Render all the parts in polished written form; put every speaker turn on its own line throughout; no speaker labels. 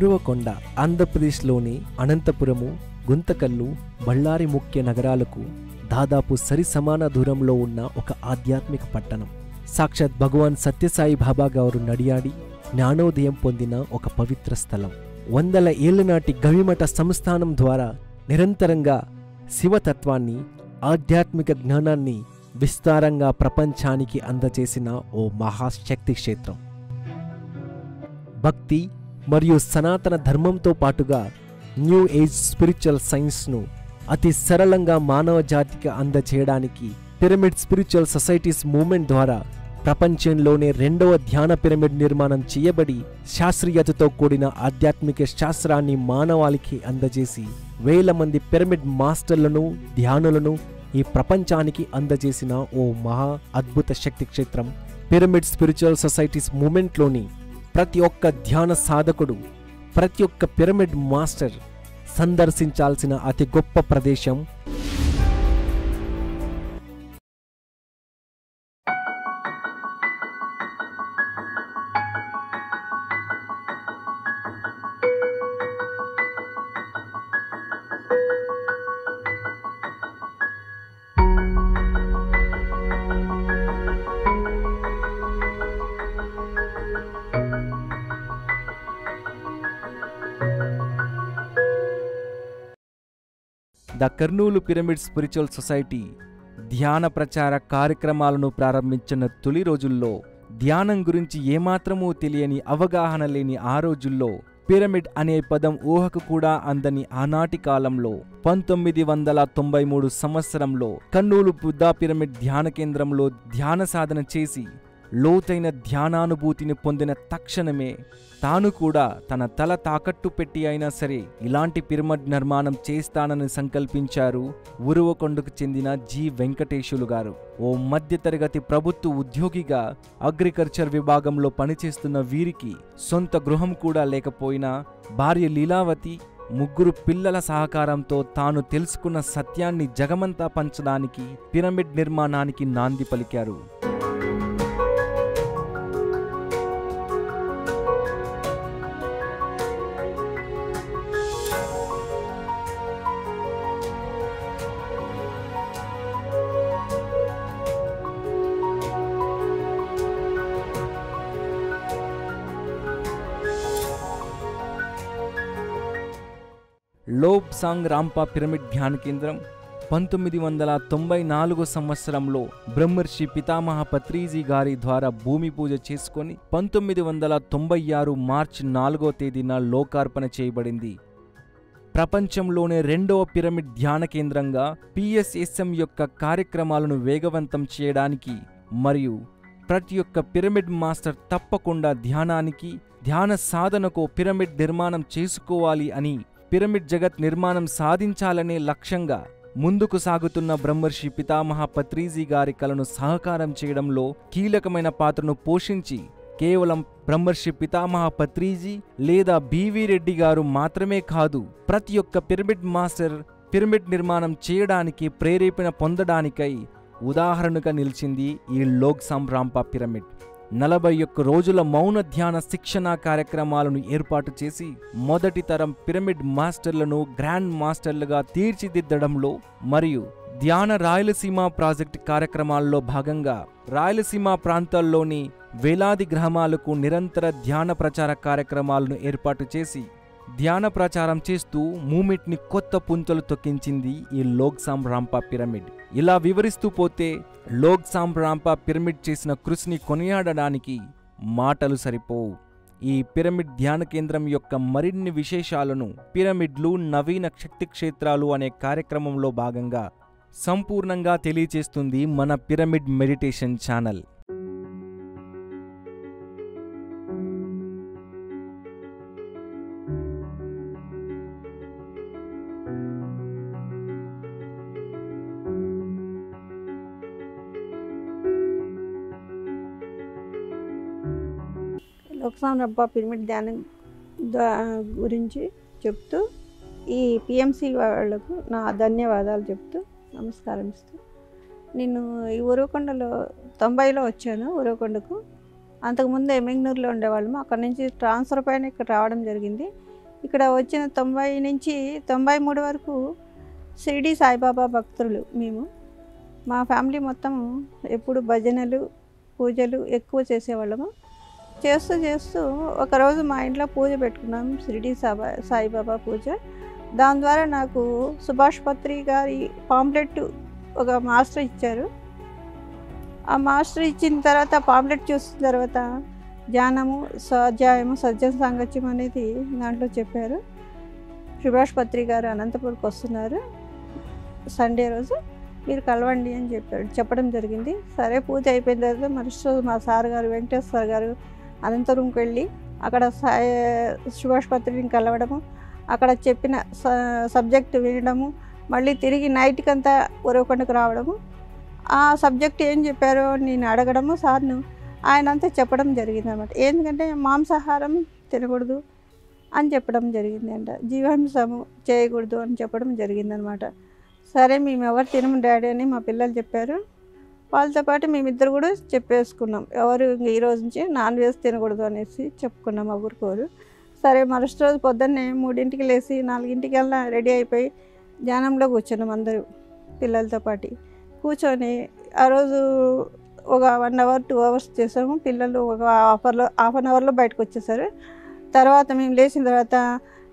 ఉరవకొండ ఆంధ్రప్రదేశ్లోని అనంతపురము, గుంతకల్లు, బళ్ళారి ముఖ్య నగరాలకు దాదాపు సరి సమాన దూరంలో ఉన్న ఒక ఆధ్యాత్మిక పట్టణం. సాక్షాత్ భగవాన్ సత్యసాయి బాబా గారు నడియాడి జ్ఞానోదయం పొందిన ఒక పవిత్ర స్థలం. వందల ఏళ్ల నాటి గవిమఠ సంస్థానం ద్వారా నిరంతరంగా శివతత్వాన్ని, ఆధ్యాత్మిక జ్ఞానాన్ని విస్తారంగా ప్రపంచానికి అందజేసిన ఓ మహాశక్తి క్షేత్రం. భక్తి మరియు సనాతన ధర్మంతో పాటుగా న్యూ ఏజ్ స్పిరిచువల్ సైన్స్ను అతి సరళంగా మానవ జాతికి అందజేయడానికి పిరమిడ్ స్పిరిచువల్ సొసైటీస్ మూవ్మెంట్ ద్వారా ప్రపంచంలోనే రెండవ ధ్యాన పిరమిడ్ నిర్మాణం చేయబడి శాస్త్రీయతతో కూడిన ఆధ్యాత్మిక శాస్త్రాన్ని మానవాళికి అందజేసి వేల మంది పిరమిడ్ మాస్టర్లను, ధ్యానులను ఈ ప్రపంచానికి అందజేసిన ఓ మహా అద్భుత శక్తి క్షేత్రం పిరమిడ్ స్పిరిచువల్ సొసైటీస్ మూవ్మెంట్లోని ప్రతి ఒక్క ధ్యాన సాధకుడు, ప్రతి ఒక్క పిరమిడ్ మాస్టర్ సందర్శించాల్సిన అతి గొప్ప ప్రదేశం. The Kurnool pyramid spiritual society ధ్యాన ప్రచార కార్యక్రమాలను ప్రారంభించిన తొలి రోజుల్లో ధ్యానం గురించి ఏమాత్రమూ తెలియని, అవగాహన లేని ఆ రోజుల్లో పిరమిడ్ అనే పదం ఊహకు కూడా అందని ఆనాటి కాలంలో 1993 సంవత్సరంలో కర్నూలు బుద్ధా పిరమిడ్ ధ్యాన కేంద్రంలో ధ్యాన సాధన చేసి లోతైన ధ్యానానుభూతిని పొందిన తక్షణమే తాను కూడా తన తల తాకట్టు పెట్టి అయినా సరే ఇలాంటి పిరమిడ్ నిర్మాణం చేస్తానని సంకల్పించారు ఉరవకొండకు చెందిన జి వెంకటేశులు గారు. ఓ మధ్యతరగతి ప్రభుత్వ ఉద్యోగిగా అగ్రికల్చర్ విభాగంలో పనిచేస్తున్న వీరికి సొంత గృహం కూడా లేకపోయినా భార్య లీలావతి, 3 పిల్లల సహకారంతో తాను తెలుసుకున్న సత్యాన్ని జగమంతా పంచడానికి పిరమిడ్ నిర్మాణానికి నాంది పలికారు. లోబ్సాంగ్ రాంపా పిరమిడ్ ధ్యాన కేంద్రం 1994 సంవత్సరంలో బ్రహ్మర్షి పితామహ పత్రిజీ గారి ద్వారా భూమి పూజ చేసుకొని 1996 మార్చి 4వ తేదీన లోకార్పణ చేయబడింది. ప్రపంచంలోనే రెండవ పిరమిడ్ ధ్యాన కేంద్రంగా PSSM యొక్క కార్యక్రమాలను వేగవంతం చేయడానికి మరియు ప్రతి ఒక్క పిరమిడ్ మాస్టర్ తప్పకుండా ధ్యానానికి, ధ్యాన సాధనకు పిరమిడ్ నిర్మాణం చేసుకోవాలి అని, పిరమిడ్ జగత్ నిర్మాణం సాధించాలనే లక్ష్యంగా ముందుకు సాగుతున్న బ్రహ్మర్షి పితామహ పత్రిజీ గారి కలను సహకారం చేయడంలో కీలకమైన పాత్రను పోషించి కేవలం బ్రహ్మర్షి పితామహ పత్రిజీ లేదా బివి రెడ్డి గారు మాత్రమే కాదు, ప్రతి ఒక్క పిరమిడ్ మాస్టర్ పిరమిడ్ నిర్మాణం చేయడానికి ప్రేరేపణ పొందడానికై ఉదాహరణగా నిలిచింది ఈ లోబ్సాంగ్ రాంపా పిరమిడ్. 41 రోజుల మౌన ధ్యాన శిక్షణ కార్యక్రమాలను ఏర్పాటు చేసి మొదటి తరం పిరమిడ్ మాస్టర్లను గ్రాండ్ మాస్టర్లుగా తీర్చిదిద్దడంలో మరియు ధ్యాన రాయలసీమ ప్రాజెక్ట్ కార్యక్రమాల్లో భాగంగా రాయలసీమ ప్రాంతాల్లోని వేలాది గ్రామాలకు నిరంతర ధ్యాన ప్రచార కార్యక్రమాలను ఏర్పాటు చేసి ధ్యాన ప్రచారం చేస్తూ మూమెంట్ని కొత్త పుంతలు తొక్కించింది ఈ లోబ్సాంగ్ రాంపా పిరమిడ్. ఇలా వివరిస్తూ పోతే లోబ్సాంగ్ రాంపా పిరమిడ్ చేసిన కృషిని కొనియాడడానికి మాటలు సరిపోవు. ఈ పిరమిడ్ ధ్యాన కేంద్రం యొక్క మరిన్ని విశేషాలను పిరమిడ్లు, నవీన శక్తి క్షేత్రాలు అనే కార్యక్రమంలో భాగంగా సంపూర్ణంగా తెలియచేస్తుంది మన pyramid meditation channel.
Lobsang Rampa pyramid ధ్యానం గురించి చెప్తూ ఈ PMC వాళ్లకు నా ధన్యవాదాలు చెప్తూ నమస్కారం ఇస్తూ, నేను ఈ ఉరవకొండలో 90లో వచ్చాను ఉరవకొండకు. అంతకుముందు ఎమ్మిగనూరులో ఉండేవాళ్ళము. అక్కడ నుంచి ట్రాన్స్ఫర్ పైన ఇక్కడ రావడం జరిగింది. ఇక్కడ వచ్చిన 90 నుంచి 93 వరకు షిరిడి సాయిబాబా భక్తులు మేము. మా ఫ్యామిలీ మొత్తం ఎప్పుడు భజనలు పూజలు ఎక్కువ చేసేవాళ్ళము. చేస్తూ చేస్తూ ఒకరోజు మా ఇంట్లో పూజ పెట్టుకున్నాం, షిరిడి సాయిబాబా పూజ. దాని ద్వారా నాకు సుభాష్ పత్రి గారి పాంప్లెట్ ఒక మాస్టర్ ఇచ్చారు. ఆ మాస్టర్ ఇచ్చిన తర్వాత పాంప్లెట్ చూసిన తర్వాత ధ్యానము, స్వాధ్యాయము, సజ్జన సాంగత్యం అనేది దాంట్లో చెప్పారు. సుభాష్ పత్రి గారు అనంతపురంకి వస్తున్నారు, సండే రోజు మీరు కలవండి అని చెప్పడం జరిగింది. సరే, పూజ అయిపోయిన తర్వాత మరుసటి మా సార్ గారు వెంకటేశ్వర గారు అనంతపురంకి వెళ్ళి అక్కడ సుభాష్ పత్రిని కలవడము, అక్కడ చెప్పిన సబ్జెక్ట్ వినడము, మళ్ళీ తిరిగి నైట్కి అంతా ఉరవకొండకు రావడము, ఆ సబ్జెక్ట్ ఏం చెప్పారో నేను అడగడము సార్ను. ఆయన అంతా చెప్పడం జరిగింది అన్నమాట. ఎందుకంటే మాంసాహారం తినకూడదు అని చెప్పడం జరిగింది అంట, జీవహింసము చేయకూడదు అని చెప్పడం జరిగిందనమాట. సరే, మేము ఎవరు తినము డాడీ అని మా పిల్లలు చెప్పారు. వాళ్ళతో పాటు మేమిద్దరు కూడా చెప్పేసుకున్నాం, ఎవరు ఈ రోజు నుంచి నాన్ వెజ్ తినకూడదు అనేసి చెప్పుకున్నాం ఒకరికోరు. సరే, మరుసటి రోజు పొద్దున్నే 3ంటికి లేచి 4ంటికల్లా రెడీ అయిపోయి ధ్యానంలో కూర్చున్నాం అందరూ పిల్లలతో పాటు. కూర్చొని ఆ రోజు ఒక 1 అవర్ 2 అవర్స్ చేసాము. పిల్లలు ఒక హాఫ్ అన్ అవర్లో బయటకు వచ్చేసారు. తర్వాత మేము లేచిన తర్వాత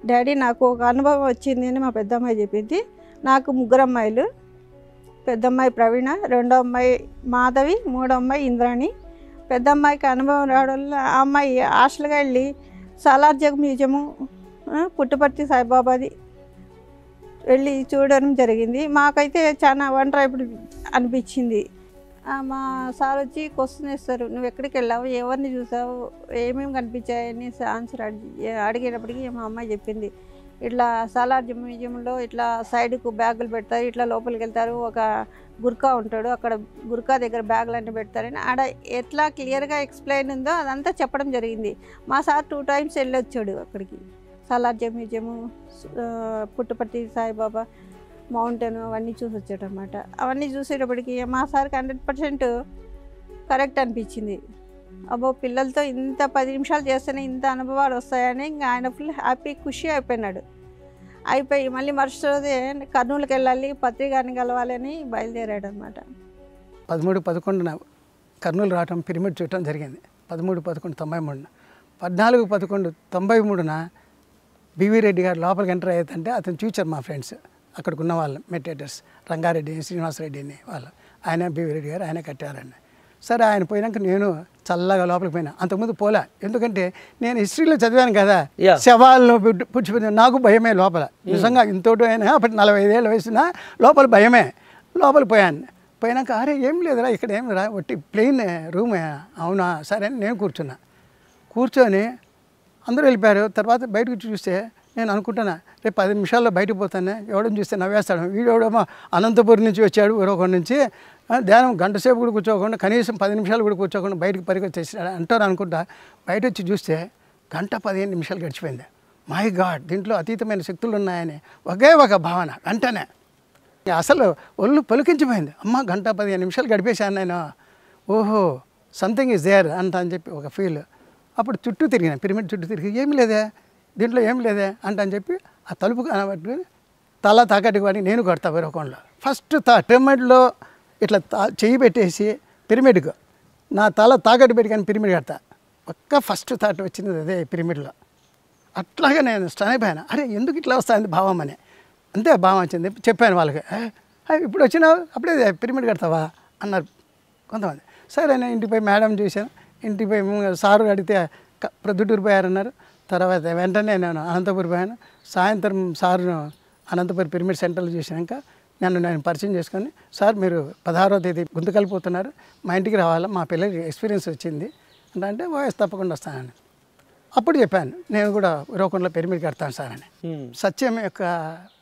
డాడీ నాకు ఒక అనుభవం వచ్చింది అని మా పెద్దమ్మాయి చెప్పింది. నాకు 3 అమ్మాయిలు, పెద్దమ్మాయి ప్రవీణ, రెండో అమ్మాయి మాధవి, మూడో అమ్మాయి ఇంద్రాణి. పెద్ద అమ్మాయికి అనుభవం రావడం వల్ల ఆ అమ్మాయి హాస్టల్గా వెళ్ళి సాలార్జంగ్ మ్యూజియము, పుట్టపర్తి సాయిబాబాది వెళ్ళి చూడడం జరిగింది. మాకైతే చాలా వండరబుల్ అనిపించింది. మా సార్ వచ్చి క్వశ్చన్ వేస్తారు, నువ్వు ఎక్కడికి వెళ్ళావు, ఎవరిని చూసావు, ఏమేమి కనిపించాయని ఆన్సర్ అడిగేటప్పటికి మా అమ్మాయి చెప్పింది, ఇట్లా సాలార్జంగ్ మ్యూజియంలో ఇట్లా సైడ్కు బ్యాగులు పెడతారు, ఇట్లా లోపలికి వెళ్తారు, ఒక గుర్కా ఉంటాడు, అక్కడ గుర్కా దగ్గర బ్యాగులు అన్నీ పెడతారని ఆడ ఎట్లా క్లియర్గా ఎక్స్ప్లెయిన్ ఉందో అదంతా చెప్పడం జరిగింది. మా సార్ 2 టైమ్స్ వెళ్ళొచ్చాడు అక్కడికి, సాలార్జంగ్ మ్యూజియము, పుట్టపర్తి సాయిబాబా మౌంటైన్ అవన్నీ చూసి వచ్చాడనమాట. అవన్నీ చూసేటప్పటికి మా సార్కి 100% కరెక్ట్ అనిపించింది. అబ్బో, పిల్లలతో ఇంత 10 నిమిషాలు చేస్తేనే ఇంత అనుభవాలు వస్తాయని ఇంకా ఆయన ఫుల్ హ్యాపీ, ఖుషి అయిపోయినాడు. అయిపోయి మళ్ళీ మరుసటి రోజే కర్నూలుకి వెళ్ళాలి, పత్రి గారిని కలవాలని బయలుదేరాడు అనమాట.
13-11 కర్నూలు రావటం, పిరమిడ్ చూడటం జరిగింది. 13-11-93 14-11-93 బివి రెడ్డి గారు లోపలికి ఎంటర్ అయ్యేదంటే అతను చూచారు మా ఫ్రెండ్స్, అక్కడికి ఉన్న వాళ్ళు మెడిటేటర్స్, రంగారెడ్డి, శ్రీనివాసరెడ్డిని వాళ్ళు, ఆయన బివి రెడ్డి గారు ఆయన కట్టారండి. సరే, ఆయన పోయినాక నేను చల్లగా లోపలికి పోయినా. అంతకుముందు పోలే, ఎందుకంటే నేను హిస్టరీలో చదివాను కదా, శవాలను పుచ్చిపోయిన నాకు భయమే లోపల. నిజంగా ఇంతోటి అయినా అప్పటి 45 ఏళ్ళ వయసున లోపల భయమే. లోపల పోయినాక అరే ఏం లేదురా, ఇక్కడ ఏం రా, ఒట్టి ప్లెయిన్ రూమే. అవునా, సరే అని నేను కూర్చొని అందరూ వెళ్ళిపోయారు. తర్వాత బయటకు చూస్తే నేను అనుకుంటున్నా, రేపు 10 నిమిషాల్లో బయటకు పోతానే, ఎవడని చూస్తే నవ్వేస్తాడు, వీడెవడమో అనంతపురం నుంచి వచ్చాడు ఊరొకటి నుంచి, ధ్యానం గంట సేపు కూడా కూర్చోకుండా, కనీసం 10 నిమిషాలు కూడా కూర్చోకుండా బయటకు పరిగెత్తేసాడు అంటారు అనుకుంటా. బయట వచ్చి చూస్తే 1:15 నిమిషాలు గడిచిపోయింది. మై గాడ్, దీంట్లో అతీతమైన శక్తులు ఉన్నాయని ఒకే ఒక భావన వెంటనే అసలు ఒళ్ళు పలికించిపోయింది. అమ్మ, 1:15 నిమిషాలు గడిపేశాను నేను, ఓహో సంథింగ్ ఈజ్ దేర్ అని చెప్పి ఒక ఫీల్. అప్పుడు చుట్టూ తిరిగిన, పిరమిడ్ చుట్టూ తిరిగి ఏమి లేదే, దీంట్లో ఏం లేదే అని చెప్పి ఆ తలుపు కనబట్టుకుని తల తాకట్టుకు వాడి నేను కొడతా వేరొకంలో. ఫస్ట్ పిరమిడ్లో ఇట్లా చెయ్యి పెట్టేసి పిరమిడ్కు నా తల తాకట్టు పెట్టుకొని పిరమిడ్ కడతా. ఒక్క ఫస్ట్ థాట్ వచ్చింది అదే పిరమిడ్లో. అట్లాగే నేను స్టన్ అయిపోయాను, అరే ఎందుకు ఇట్లా వస్తుంది భావం అని. అంతే భావం వచ్చింది. చెప్పాను వాళ్ళకి, ఇప్పుడు వచ్చినావు అప్పుడే పిరమిడ్ కడతావా అన్నారు కొంతమంది. సరే, నేను ఇంటికి పోయి మేడం చూశాను, ఇంటికి పోయి సారు అడిగితే ప్రొద్దుటూరు పోయారన్నారు. తర్వాత వెంటనే నేను అనంతపురం పోయాను. సాయంత్రం సార్ను అనంతపురం పిరమిడ్ సెంటర్లో చూసినాక నేను పరిచయం చేసుకొని, సార్ మీరు 16వ తేదీ గుంతకలిపోతున్నారు, మా ఇంటికి రావాలా, మా పిల్లలకి ఎక్స్పీరియన్స్ వచ్చింది అంటే వాయిస్ తప్పకుండా వస్తానని. అప్పుడు చెప్పాను, నేను కూడా ఉరవకొండలో పిరమిడ్ కడతాను సార్ అని. సత్యం యొక్క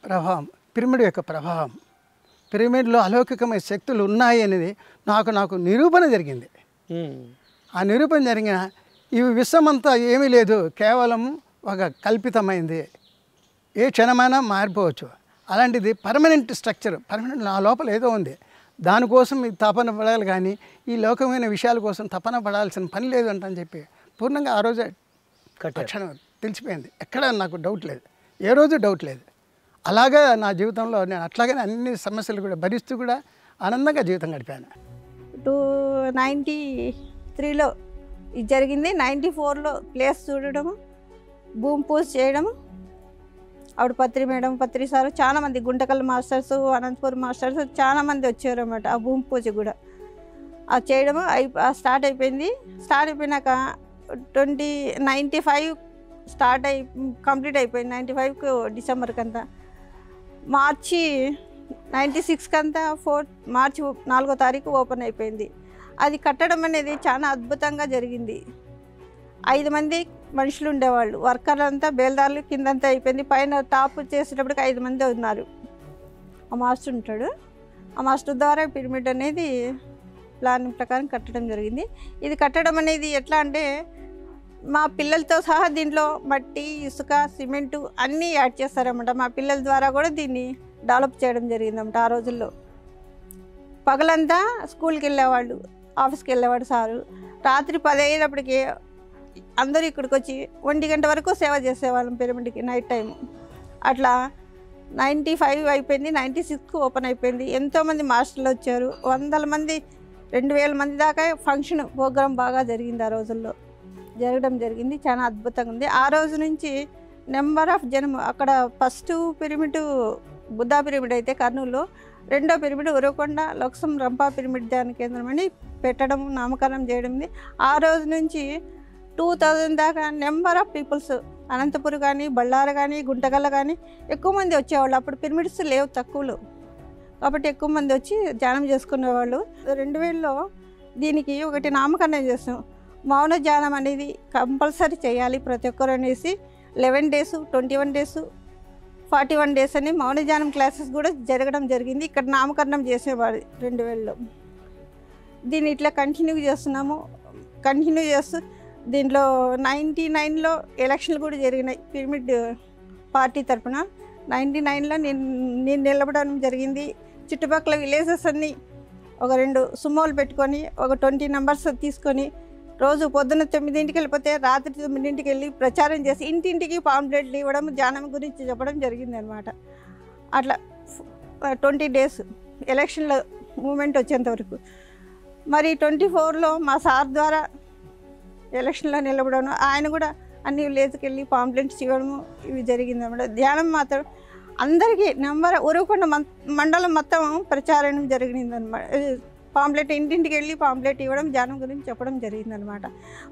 ప్రభావం, పిరమిడ్ యొక్క ప్రభావం, పిరమిడ్లో అలౌకికమైన శక్తులు ఉన్నాయి అనేది నాకు నిరూపణ జరిగింది. ఆ నిరూపణ జరిగిన ఈ విశ్వమంతా ఏమీ లేదు, కేవలం ఒక కల్పితమైంది, ఏ క్షణమైనా మారిపోవచ్చు. అలాంటిది పర్మనెంట్ స్ట్రక్చర్, పర్మనెంట్ నా లోపల ఏదో ఉంది, దానికోసం ఇది తపన పడాలి, కానీ ఈ లోకమైన విషయాల కోసం తపన పడాల్సిన పని లేదు అంటని చెప్పి పూర్ణంగా ఆ రోజే కట్టాను. తెలిసిపోయింది. ఎక్కడ నాకు డౌట్ లేదు, ఏ రోజు డౌట్ లేదు. అలాగా నా జీవితంలో నేను అట్లాగనే అన్ని సమస్యలు కూడా భరిస్తూ కూడా ఆనందంగా జీవితం గడిపాను.
93లో ఇది జరిగింది. 94లో ప్లేస్ చూడడము, భూమి పూజ చేయడము, ఆవిడ పత్రి మేడం, పత్రి సారు, చాలామంది గుంటకల్ మాస్టర్స్, అనంతపురం మాస్టర్స్ చాలామంది వచ్చారు అన్నమాట. ఆ భూమి పూజ కూడా అది చేయడము స్టార్ట్ అయిపోయింది. స్టార్ట్ అయిపోయినాక 95 కంప్లీట్ అయిపోయింది. 95కు డిసెంబర్కి అంతా, మార్చి 96కి అంతా మార్చి 4వ తారీఖు ఓపెన్ అయిపోయింది. అది కట్టడం అనేది చాలా అద్భుతంగా జరిగింది. 5 మంది మనుషులు ఉండేవాళ్ళు, వర్కర్లు అంతా బేల్దారులు కిందంతా అయిపోయింది. పైన టాప్ చేసేటప్పటికి 5 మంది ఉన్నారు. ఆ మాస్టర్ ఉంటాడు. ఆ మాస్టర్ ద్వారా పిరమిడ్ అనేది ప్లాన్ ప్రకారం కట్టడం జరిగింది. ఇది కట్టడం అనేది ఎట్లా అంటే మా పిల్లలతో సహా దీంట్లో మట్టి, ఇసుక, సిమెంటు అన్నీ యాడ్ చేస్తారన్నమాట. మా పిల్లల ద్వారా కూడా దీన్ని డెవలప్ చేయడం జరిగిందన్నమాట. ఆ రోజుల్లో పగలంతా స్కూల్కి వెళ్ళేవాళ్ళు, ఆఫీస్కి వెళ్ళేవాడు సారు. రాత్రి 10 అయ్యేటప్పటికి అందరూ ఇక్కడికి వచ్చి 1 గంట వరకు సేవ చేసేవాళ్ళం పిరమిడ్కి నైట్ టైం. అట్లా 95 అయిపోయింది. 96కు ఓపెన్ అయిపోయింది. ఎంతోమంది మాస్టర్లు వచ్చారు. 100 మంది, 2000 మంది దాకా ఫంక్షన్ ప్రోగ్రాం బాగా జరిగింది. ఆ రోజుల్లో జరగడం జరిగింది. చాలా అద్భుతంగా ఉంది. ఆ రోజు నుంచి నెంబర్ ఆఫ్ జనం అక్కడ ఫస్ట్ పిరమిడ్ బుద్ధా పిరమిడ్ అయితే కర్నూలులో, రెండో పిరమిడ్ ఉరవకొండ లోక్సం రంపా పిరమిడ్ ధ్యాన కేంద్రం అని పెట్టడం, నామకరణం చేయడం. ఆ రోజు నుంచి 2000 దాకా నెంబర్ ఆఫ్ పీపుల్స్ అనంతపురం కానీ, బళ్ళారు కానీ, గుంటకల్ల కానీ ఎక్కువ మంది వచ్చేవాళ్ళు. అప్పుడు పిరమిడ్స్ లేవు, తక్కువలో, కాబట్టి ఎక్కువ మంది వచ్చి ధ్యానం చేసుకునేవాళ్ళు. 2000లో దీనికి ఒకటి నామకరణం చేస్తాం. మౌన ధ్యానం అనేది కంపల్సరీ చేయాలి ప్రతి ఒక్కరు అనేసి 11 days, 21 days, 41 days అని మౌన ధ్యానం క్లాసెస్ కూడా జరగడం జరిగింది. ఇక్కడ నామకరణం చేసేవాడు 2000లో. దీన్ని ఇట్లా కంటిన్యూ చేస్తున్నాము. కంటిన్యూ చేస్తూ దీంట్లో 99లో ఎలక్షన్లు కూడా జరిగినాయి పిరమిడ్ పార్టీ తరఫున. 99లో నేను నిలబడడం జరిగింది. చుట్టుపక్కల విలేజెస్ అన్నీ ఒక 2 సుమోలు పెట్టుకొని ఒక 20 numbers తీసుకొని రోజు పొద్దున్న 9కి వెళ్ళిపోతే రాత్రి 9కి వెళ్ళి ప్రచారం చేసి ఇంటింటికి పాంప్లెట్లు ఇవ్వడం, ధ్యానం గురించి చెప్పడం జరిగింది అనమాట. అట్లా 20 days ఎలక్షన్ల మూమెంట్ వచ్చేంత వరకు. మరి 24లో మా సార్ ద్వారా ఎలక్షన్లో నిలబడడం, ఆయన కూడా అన్ని విలేజ్కి వెళ్ళి పాంప్లెట్స్ ఇవ్వడము ఇవి జరిగింది అనమాట. ధ్యానం మాత్రం అందరికీ ఉరవకొండ మండలం మొత్తం ప్రచారం జరిగింది అనమాట. పాంప్లెట్ ఇంటింటికి వెళ్ళి పాంప్లెట్ ఇవ్వడం, ధ్యానం గురించి చెప్పడం జరిగిందనమాట.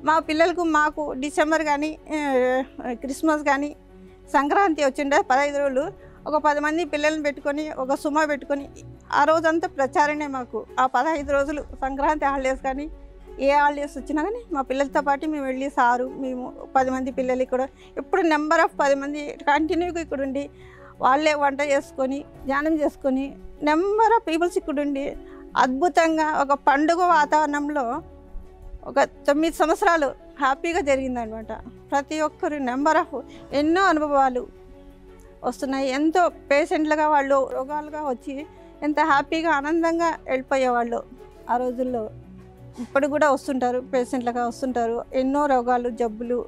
మా పిల్లలకు మాకు డిసెంబర్ కానీ, క్రిస్మస్ కానీ, సంక్రాంతి వచ్చిండే 15 రోజులు ఒక 10 మంది పిల్లల్ని పెట్టుకొని ఒక సుమ పెట్టుకొని ఆ రోజంతా ప్రచారమే మాకు. ఆ 15 రోజులు సంక్రాంతి హాలిడేస్ కానీ ఏ హాలిడేస్ వచ్చినా కానీ మా పిల్లలతో పాటు మేము వెళ్ళి సారు మేము 10 మంది పిల్లలు ఇక్కడ ఎప్పుడు నెంబర్ ఆఫ్ 10 మంది కంటిన్యూగా ఇక్కడ ఉండి వాళ్ళే వంట చేసుకొని ధ్యానం చేసుకొని నెంబర్ ఆఫ్ పీపుల్స్ ఇక్కడ ఉండి అద్భుతంగా ఒక పండుగ వాతావరణంలో ఒక 9 సంవత్సరాలు హ్యాపీగా జరిగిందనమాట. ప్రతి ఒక్కరు నెంబర్ ఆఫ్ ఎన్నో అనుభవాలు వస్తున్నాయి. ఎంతో పేషెంట్లుగా వాళ్ళు రోగాలుగా వచ్చి ఎంత హ్యాపీగా ఆనందంగా వెళ్ళిపోయేవాళ్ళు ఆ రోజుల్లో. ఇప్పుడు కూడా వస్తుంటారు, పేషెంట్లుగా వస్తుంటారు. ఎన్నో రోగాలు, జబ్బులు,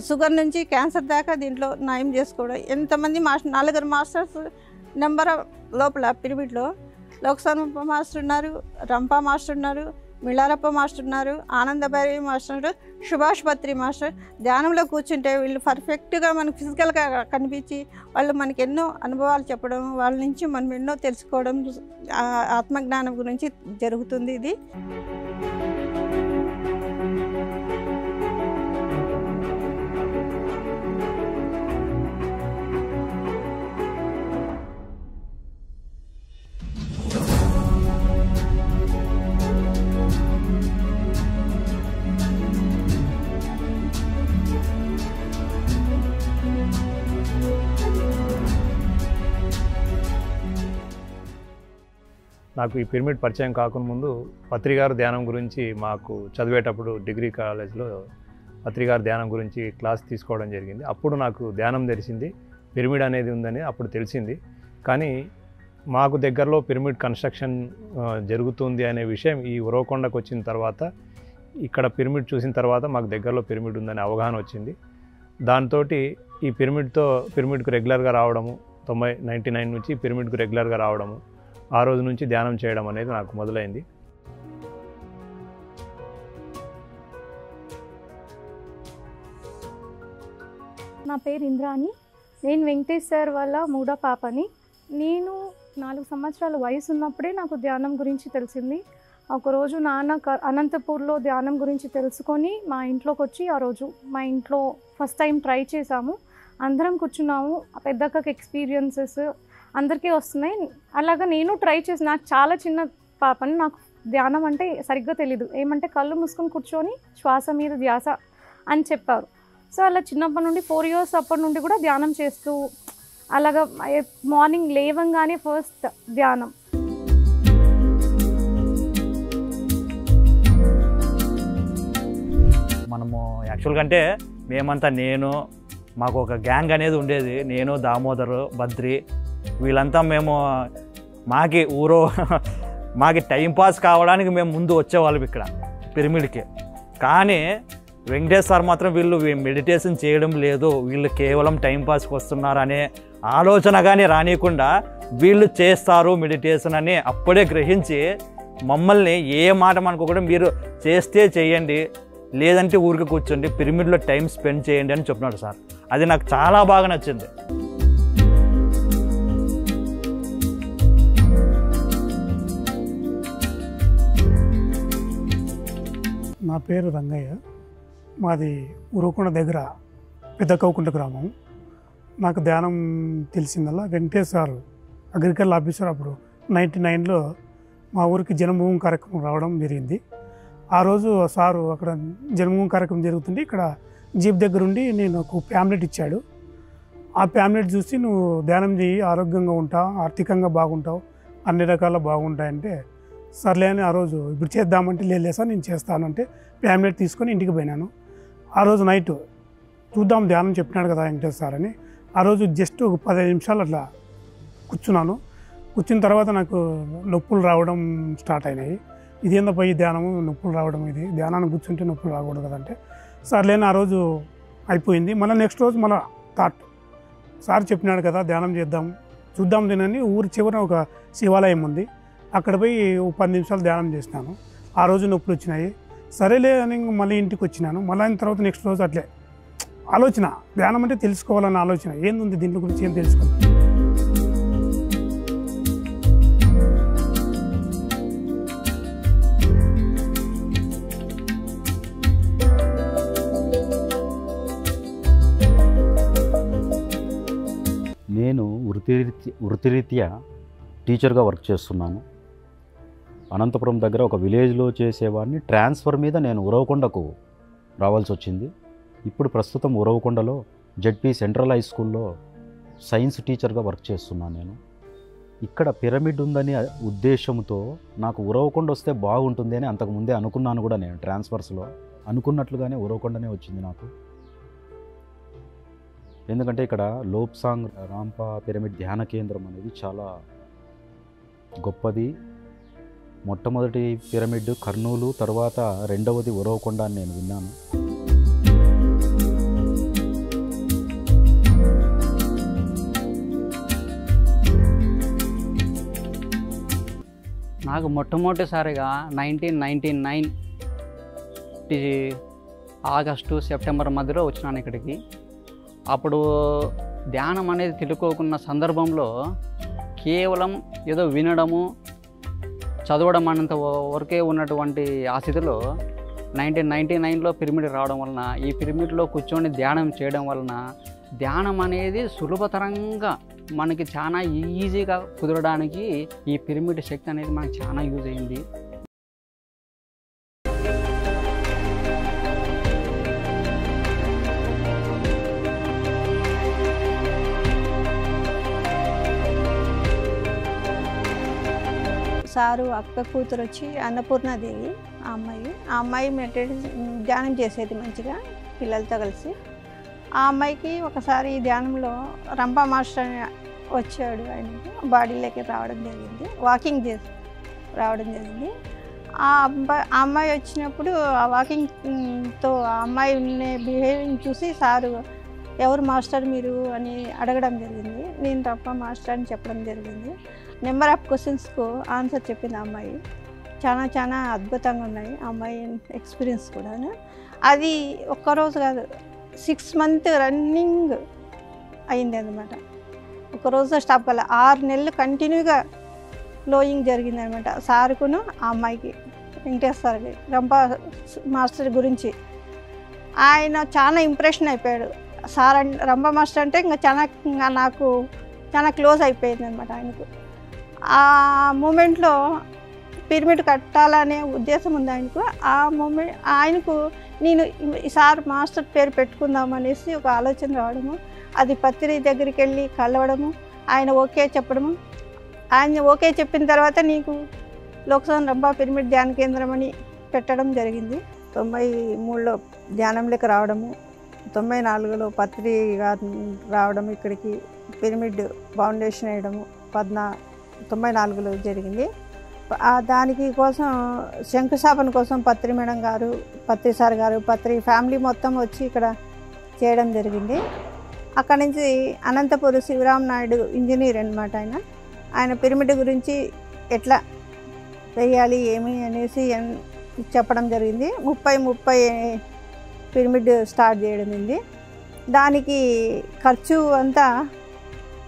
షుగర్ నుంచి క్యాన్సర్ దాకా దీంట్లో నయం చేసుకోవడం. ఎంతమంది నలుగురు మాస్టర్స్ నెంబర్ లోపల పిరమిడ్లో లోక్సర్మ మాస్టర్ ఉన్నారు, రంపా మాస్టర్ ఉన్నారు, మిళారప్ప మాస్టర్ ఉన్నారు, ఆనందభైరవి మాస్టర్ ఉన్నారు, సుభాష్ పత్రి మాస్టర్. ధ్యానంలో కూర్చుంటే వీళ్ళు పర్ఫెక్ట్గా మనకు ఫిజికల్గా కనిపించి వాళ్ళు మనకి ఎన్నో అనుభవాలు చెప్పడం, వాళ్ళ నుంచి మనం ఎన్నో తెలుసుకోవడం, ఆత్మజ్ఞానం గురించి జరుగుతుంది ఇది.
నాకు ఈ పిరమిడ్ పరిచయం కాకముందు పత్రిగారు ధ్యానం గురించి మాకు చదివేటప్పుడు డిగ్రీ కాలేజ్లో పత్రిగారు ధ్యానం గురించి క్లాస్ తీసుకోవడం జరిగింది. అప్పుడు నాకు ధ్యానం తెలిసింది, పిరమిడ్ అనేది ఉందని అప్పుడు తెలిసింది. కానీ మాకు దగ్గరలో పిరమిడ్ కన్స్ట్రక్షన్ జరుగుతుంది అనే విషయం ఈ ఉరవకొండకు వచ్చిన తర్వాత, ఇక్కడ పిరమిడ్ చూసిన తర్వాత మాకు దగ్గరలో పిరమిడ్ ఉందనే అవగాహన వచ్చింది. దాంతో ఈ పిరమిడ్కు రెగ్యులర్గా రావడము 99 నుంచి పిరమిడ్కు రెగ్యులర్గా రావడము, ఆ రోజు నుంచి ధ్యానం చేయడం అనేది నాకు మొదలైంది.
నా పేరు ఇంద్రాణి. నేను వెంకటేష్ సార్ వాళ్ళ మూడో పాపని. నేను 4 సంవత్సరాల వయసు ఉన్నప్పుడే నాకు ధ్యానం గురించి తెలిసింది. ఒకరోజు నాన్న అనంతపూర్లో ధ్యానం గురించి తెలుసుకొని మా ఇంట్లోకి వచ్చి ఆ రోజు మా ఇంట్లో ఫస్ట్ టైం ట్రై చేసాము. అందరం కూర్చున్నాము. పెద్దక్కకి ఎక్స్పీరియన్సెస్ అందరికీ వస్తున్నాయి. అలాగా నేను ట్రై చేసి, నాకు చాలా చిన్న పాపని, నాకు ధ్యానం అంటే సరిగ్గా తెలీదు. ఏమంటే కళ్ళు మూసుకొని కూర్చొని శ్వాస మీద ధ్యాస అని చెప్పారు. సో అలా చిన్నప్పటి నుండి 4 years అప్పటి నుండి కూడా ధ్యానం చేస్తూ అలాగా మార్నింగ్ లేవంగానే ఫస్ట్ ధ్యానం.
మనము యాక్చువల్గా అంటే మేమంతా మాకు ఒక గ్యాంగ్ అనేది ఉండేది. నేను, దామోదరు, బద్రి, వీళ్ళంతా మాకి టైంపాస్ కావడానికి మేము ముందు వచ్చేవాళ్ళం ఇక్కడ పిరమిడ్కి. కానీ వెంకటేష్ సార్ మాత్రం వీళ్ళు మెడిటేషన్ చేయడం లేదు, వీళ్ళు కేవలం టైంపాస్కి వస్తున్నారనే ఆలోచన కానీ రానియకుండా వీళ్ళు చేస్తారు మెడిటేషన్ అని అప్పుడే గ్రహించి మమ్మల్ని ఏ మాట అనుకోకుండా మీరు చేస్తే చేయండి, లేదంటే ఊరికి కూర్చోండి, పిరమిడ్లో టైం స్పెండ్ చేయండి అని చెప్పినాడు సార్. అది నాకు చాలా బాగా నచ్చింది.
నా పేరు రంగయ్య. మాది ఉరవకొండ దగ్గర పెద్దకౌకుంట గ్రామం. నాకు ధ్యానం తెలిసిందల్లా వెంకటేష్ సార్ అగ్రికల్చర్ ఆఫీసర్ అప్పుడు 99లో మా ఊరికి జన్మభూమి కార్యక్రమం రావడం జరిగింది. ఆ రోజు సారు అక్కడ జన్మభూమి కార్యక్రమం జరుగుతుంటే ఇక్కడ జీప్ దగ్గర ఉండి నేను ఒక ప్యామ్లెట్ ఇచ్చాడు. ఆ ప్యామ్లెట్ చూసి నువ్వు ధ్యానం చేయి, ఆరోగ్యంగా ఉంటావు, ఆర్థికంగా బాగుంటావు, అన్ని రకాల బాగుంటాయంటే సర్లే అని ఆ రోజు ఇప్పుడు చేద్దామంటే లేదు సార్ నేను చేస్తానంటే ప్యామ్లెట్ తీసుకొని ఇంటికి పోయినాను. ఆ రోజు నైట్ చూద్దాం ధ్యానం చెప్పినాడు కదా వెంకటేష్ సార్ అని ఆ రోజు జస్ట్ ఒక 15 నిమిషాలు అట్లా కూర్చున్నాను. కూర్చున్న తర్వాత నాకు నొప్పులు రావడం స్టార్ట్ అయినాయి. ఇదేందో పోయి ధ్యానము నొప్పులు రావడం, ఇది ధ్యానాన్ని కూర్చుంటే నొప్పులు రాకూడదు కదంటే సర్లేని ఆ రోజు అయిపోయింది. మళ్ళీ నెక్స్ట్ రోజు మళ్ళీ థాట్ సార్ చెప్పినాడు కదా ధ్యానం చేద్దాం చూద్దాం తినని ఊరి చివర ఒక శివాలయం ఉంది, అక్కడ పోయి 10 నిమిషాలు ధ్యానం చేసినాను. ఆ రోజు నొప్పులు వచ్చినాయి. సరేలే అని మళ్ళీ ఇంటికి వచ్చినాను. మళ్ళీ అయిన తర్వాత నెక్స్ట్ రోజు అట్లే ఆలోచన, ధ్యానం అంటే తెలుసుకోవాలన్న ఆలోచన, ఏంది దీంట్లో గురించి ఏం తెలుసుకోవాలి.
నేను వృత్తిరీత్యా టీచర్గా వర్క్ చేస్తున్నాను. అనంతపురం దగ్గర ఒక విలేజ్లో చేసేవాడిని ట్రాన్స్ఫర్ మీద నేను ఉరవకొండకు రావాల్సి వచ్చింది. ఇప్పుడు ప్రస్తుతం ఉరవకొండలో జెడ్పీ సెంట్రల్ హై స్కూల్లో సైన్స్ టీచర్గా వర్క్ చేస్తున్నాను. నేను ఇక్కడ పిరమిడ్ ఉందని ఉద్దేశంతో నాకు ఉరవకొండ వస్తే బాగుంటుంది అని అంతకుముందే అనుకున్నాను కూడా. నేను ట్రాన్స్ఫర్స్లో అనుకున్నట్లుగానే ఉరవకొండనే వచ్చింది నాకు. ఎందుకంటే ఇక్కడ లోప్సాంగ్ రాంపా పిరమిడ్ ధ్యాన కేంద్రం అనేది చాలా గొప్పది. మొట్టమొదటి పిరమిడ్ కర్నూలు, తర్వాత రెండవది ఉరవకొండ అని నేను విన్నాను.
నాకు మొట్టమొదటిసారిగా 1999 ఆగస్టు సెప్టెంబర్ మధ్యలో వచ్చినాను ఇక్కడికి. అప్పుడు ధ్యానం అనేది తెలుసుకోకున్న సందర్భంలో కేవలం ఏదో వినడము చదవడం అన్నంత వరకే ఉన్నటువంటి ఆ స్థితిలో 1999లో పిరమిడ్ రావడం వలన, ఈ పిరమిడ్లో కూర్చొని ధ్యానం చేయడం వలన ధ్యానం అనేది సులభతరంగా మనకి చాలా ఈజీగా కుదరడానికి ఈ పిరమిడ్ శక్తి అనేది మనకు చాలా యూజ్ అయింది.
సారు అక్క కూతురు వచ్చి అన్నపూర్ణాదేవి, ఆ అమ్మాయి మెడిటేషన్ ధ్యానం చేసేది మంచిగా పిల్లలతో కలిసి. ఆ అమ్మాయికి ఒకసారి ధ్యానంలో రంపా మాస్టర్ వచ్చాడు, ఆయనకి బాడీలోకి రావడం జరిగింది, వాకింగ్ చేసి రావడం జరిగింది. ఆ అమ్మాయి వచ్చినప్పుడు ఆ వాకింగ్తో ఆ అమ్మాయి బిహేవింగ్ చూసి సారు ఎవరు మాస్టర్ మీరు అని అడగడం జరిగింది. నేను రంభ మాస్టర్ అని చెప్పడం జరిగింది. నెంబర్ ఆఫ్ క్వశ్చన్స్కు ఆన్సర్ చెప్పింది ఆ అమ్మాయి. చాలా చాలా అద్భుతంగా ఉన్నాయి ఆ అమ్మాయి ఎక్స్పీరియన్స్ కూడా. అది ఒక్కరోజు కాదు, 6 months రన్నింగ్ అయింది అనమాట. ఒకరోజు స్టాప్ కల 6 నెలలు కంటిన్యూగా ఫ్లోయింగ్ జరిగింది అనమాట. సార్కును ఆ అమ్మాయికి, వెంకటేశ్వర్కి, రంభ మాస్టర్ గురించి ఆయన చాలా ఇంప్రెషన్ అయిపోయాడు. సార్ రంభ మాస్టర్ అంటే ఇంకా నాకు చాలా క్లోజ్ అయిపోయింది అనమాట ఆయనకు. ఆ మూమెంట్లో పిరమిడ్ కట్టాలనే ఉద్దేశం ఉంది ఆయనకు. ఆ మూమెంట్ ఆయనకు నేను సార్ మాస్టర్ పేరు పెట్టుకుందామనేసి ఒక ఆలోచన రావడము, అది పత్రి దగ్గరికి వెళ్ళి కలవడము, ఆయన ఓకే చెప్పడము. ఆయన ఓకే చెప్పిన తర్వాత నీకు లోక్సభ రంభ పిరమిడ్ ధ్యాన కేంద్రం అని పెట్టడం జరిగింది. 93లో ధ్యానంలోకి రావడము, 94లో పత్రి రావడం, ఇక్కడికి పిరమిడ్ ఫౌండేషన్ వేయడము 94లో జరిగింది. దానికి కోసం శంకుస్థాపన కోసం పత్రి మేడం గారు, పత్రి సార్ గారు, పత్రి ఫ్యామిలీ మొత్తం వచ్చి ఇక్కడ చేయడం జరిగింది. అక్కడి నుంచి అనంతపురం శివరామ్ నాయుడు ఇంజనీర్ అనమాట. ఆయన పిరమిడ్ గురించి ఎట్లా వేయాలి ఏమి అనేసి చెప్పడం జరిగింది. 30 పిరమిడ్ స్టార్ట్ చేయడం ఉంది. దానికి ఖర్చు అంతా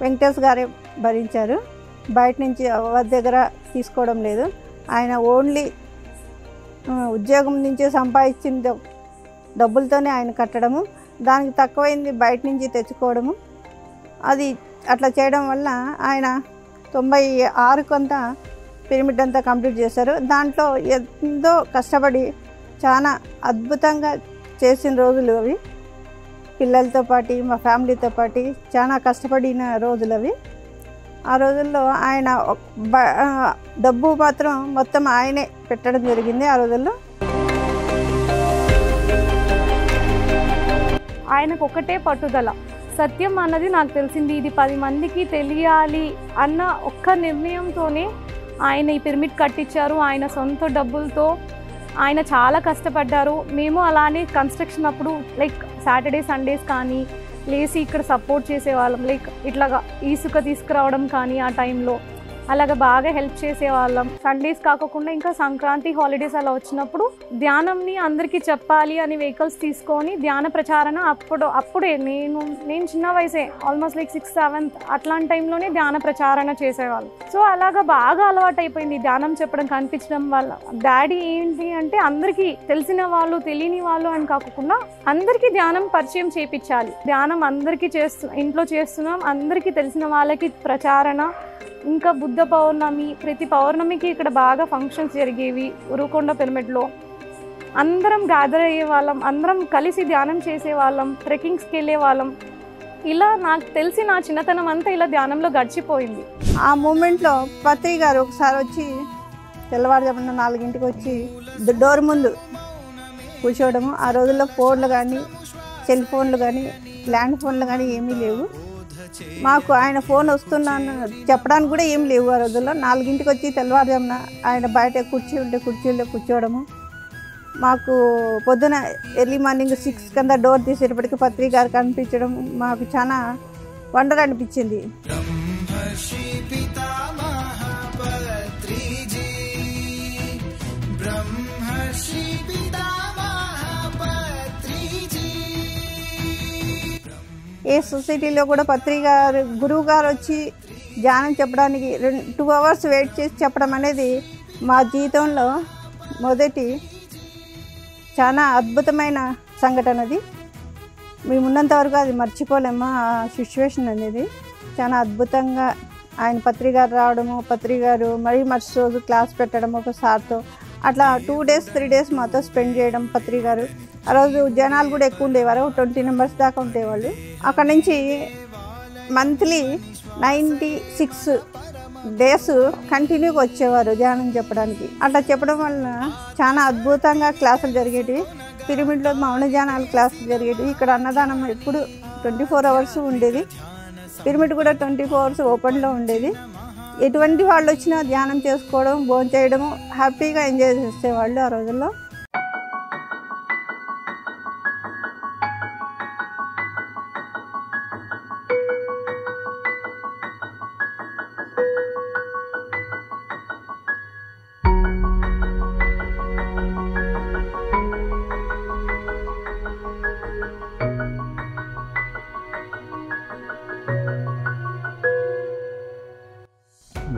వెంకటేష్ గారే భరించారు. బయట నుంచి ఎవరి దగ్గర తీసుకోవడం లేదు. ఆయన ఓన్లీ ఉద్యోగం నుంచి సంపాదించిన డబ్బులతోనే ఆయన కట్టడము, దానికి తక్కువైంది బయట నుంచి తెచ్చుకోవడము. అది అట్లా చేయడం వల్ల ఆయన 96 కొంత పిరమిడ్ అంతా కంప్లీట్ చేశారు. దాంట్లో ఎంతో కష్టపడి చాలా అద్భుతంగా చేసిన రోజులు అవి. పిల్లలతో పాటు మా ఫ్యామిలీతో పాటు చాలా కష్టపడిన రోజులు అవి. ఆ రోజుల్లో ఆయన డబ్బు మాత్రం మొత్తం ఆయనే పెట్టడం జరిగింది. ఆ రోజుల్లో
ఆయనకు ఒకటే పట్టుదల, సత్యం అన్నది నాకు తెలిసింది, ఇది 10 మందికి తెలియాలి అన్న ఒక్క నిర్ణయంతోనే ఆయన ఈ పిరమిడ్ కట్టించారు. ఆయన సొంత డబ్బులతో ఆయన చాలా కష్టపడ్డారు. మేము అలానే కన్స్ట్రక్షన్ అప్పుడు లైక్ సాటర్డే సండేస్ కానీ లేసి ఇక్కడ సపోర్ట్ చేసేవాళ్ళం. లైక్ ఇట్లాగా ఇసుక తీసుకురావడం కానీ ఆ టైంలో అలాగ బాగా హెల్ప్ చేసేవాళ్ళం. సండేస్ కాకుండా ఇంకా సంక్రాంతి హాలిడేస్ అలా వచ్చినప్పుడు ధ్యానంని అందరికీ చెప్పాలి అని వెహికల్స్ తీసుకొని ధ్యాన ప్రచారణ అప్పుడే నేను చిన్న వయసే, ఆల్మోస్ట్ లైక్ 6th 7th అట్లాంటి టైంలోనే ధ్యాన ప్రచారణ చేసేవాళ్ళు. సో అలాగా బాగా అలవాటు అయిపోయింది ధ్యానం చెప్పడం కనిపించడం వల్ల. డాడీ ఏంటి అంటే అందరికీ తెలిసిన వాళ్ళు తెలియని వాళ్ళు అని కాకుండా అందరికీ ధ్యానం పరిచయం చేయించాలి. ధ్యానం అందరికీ ఇంట్లో చేస్తున్నాం, అందరికీ తెలిసిన వాళ్ళకి ప్రచారణ. ఇంకా బుద్ధ పౌర్ణమి, ప్రతి పౌర్ణమికి ఇక్కడ బాగా ఫంక్షన్స్ జరిగేవి. ఉరుకొండ పిరమిడ్లో అందరం గ్యాదర్ అయ్యే వాళ్ళం, అందరం కలిసి ధ్యానం చేసేవాళ్ళం, ట్రెక్కింగ్స్కి వెళ్ళే వాళ్ళం. ఇలా నాకు తెలిసి నా చిన్నతనం అంతా ఇలా ధ్యానంలో గడిచిపోయింది.
ఆ మూమెంట్లో పత్రి గారు ఒకసారి వచ్చి తెల్లవారుజామున 4 వచ్చి డోర్ ముందు కూర్చోవడము. ఆ రోజుల్లో ఫోన్లు కానీ సెల్ ఫోన్లు కానీ ల్యాండ్ ఫోన్లు కానీ ఏమీ లేవు. మాకు ఆయన ఫోన్ వస్తున్నాను చెప్పడానికి కూడా ఏం లేవు. ఆ రోజుల్లో 4 వచ్చి తెల్లవారుజామున ఆయన బయట కుర్చీలో కూర్చోవడము. మాకు పొద్దున ఎర్లీ మార్నింగ్ 6 కింద డోర్ తీసేటప్పటికి పత్రి గారు కనిపించడం మాకు చాలా వండర్ అనిపించింది. ఏ సొసైటీలో కూడా పత్రి గారు గురువు గారు వచ్చి ధ్యానం చెప్పడానికి 2 hours వెయిట్ చేసి చెప్పడం అనేది మా జీవితంలో మొదటి చాలా అద్భుతమైన సంఘటన. అది మేము ఉన్నంత వరకు అది మర్చిపోలేము. ఆ సిచ్యువేషన్ అనేది చాలా అద్భుతంగా ఆయన పత్రి గారు రావడము, పత్రి గారు మరుసటి రోజు క్లాస్ పెట్టడం ఒక సార్తో, అట్లా 2 days 3 days మాతో స్పెండ్ చేయడం. పత్రి గారు ఆ రోజు జనాలు కూడా ఎక్కువ ఉండేవారు, 20 members దాకా ఉండేవాళ్ళు. అక్కడ నుంచి మంత్లీ 96 days కంటిన్యూగా వచ్చేవారు ధ్యానం చెప్పడానికి. అట్లా చెప్పడం వలన చాలా అద్భుతంగా క్లాసులు జరిగేటివి. పిరమిడ్లో మౌన ధ్యానాలు క్లాసులు జరిగేటివి. ఇక్కడ అన్నదానం ఎప్పుడు 24 hours ఉండేది. పిరమిడ్ కూడా 24 hours ఓపెన్లో ఉండేది. ఎటువంటి వాళ్ళు వచ్చినా ధ్యానం చేసుకోవడం, భోజనం చేయడము, హ్యాపీగా ఎంజాయ్ చేసేవాళ్ళు ఆ రోజుల్లో.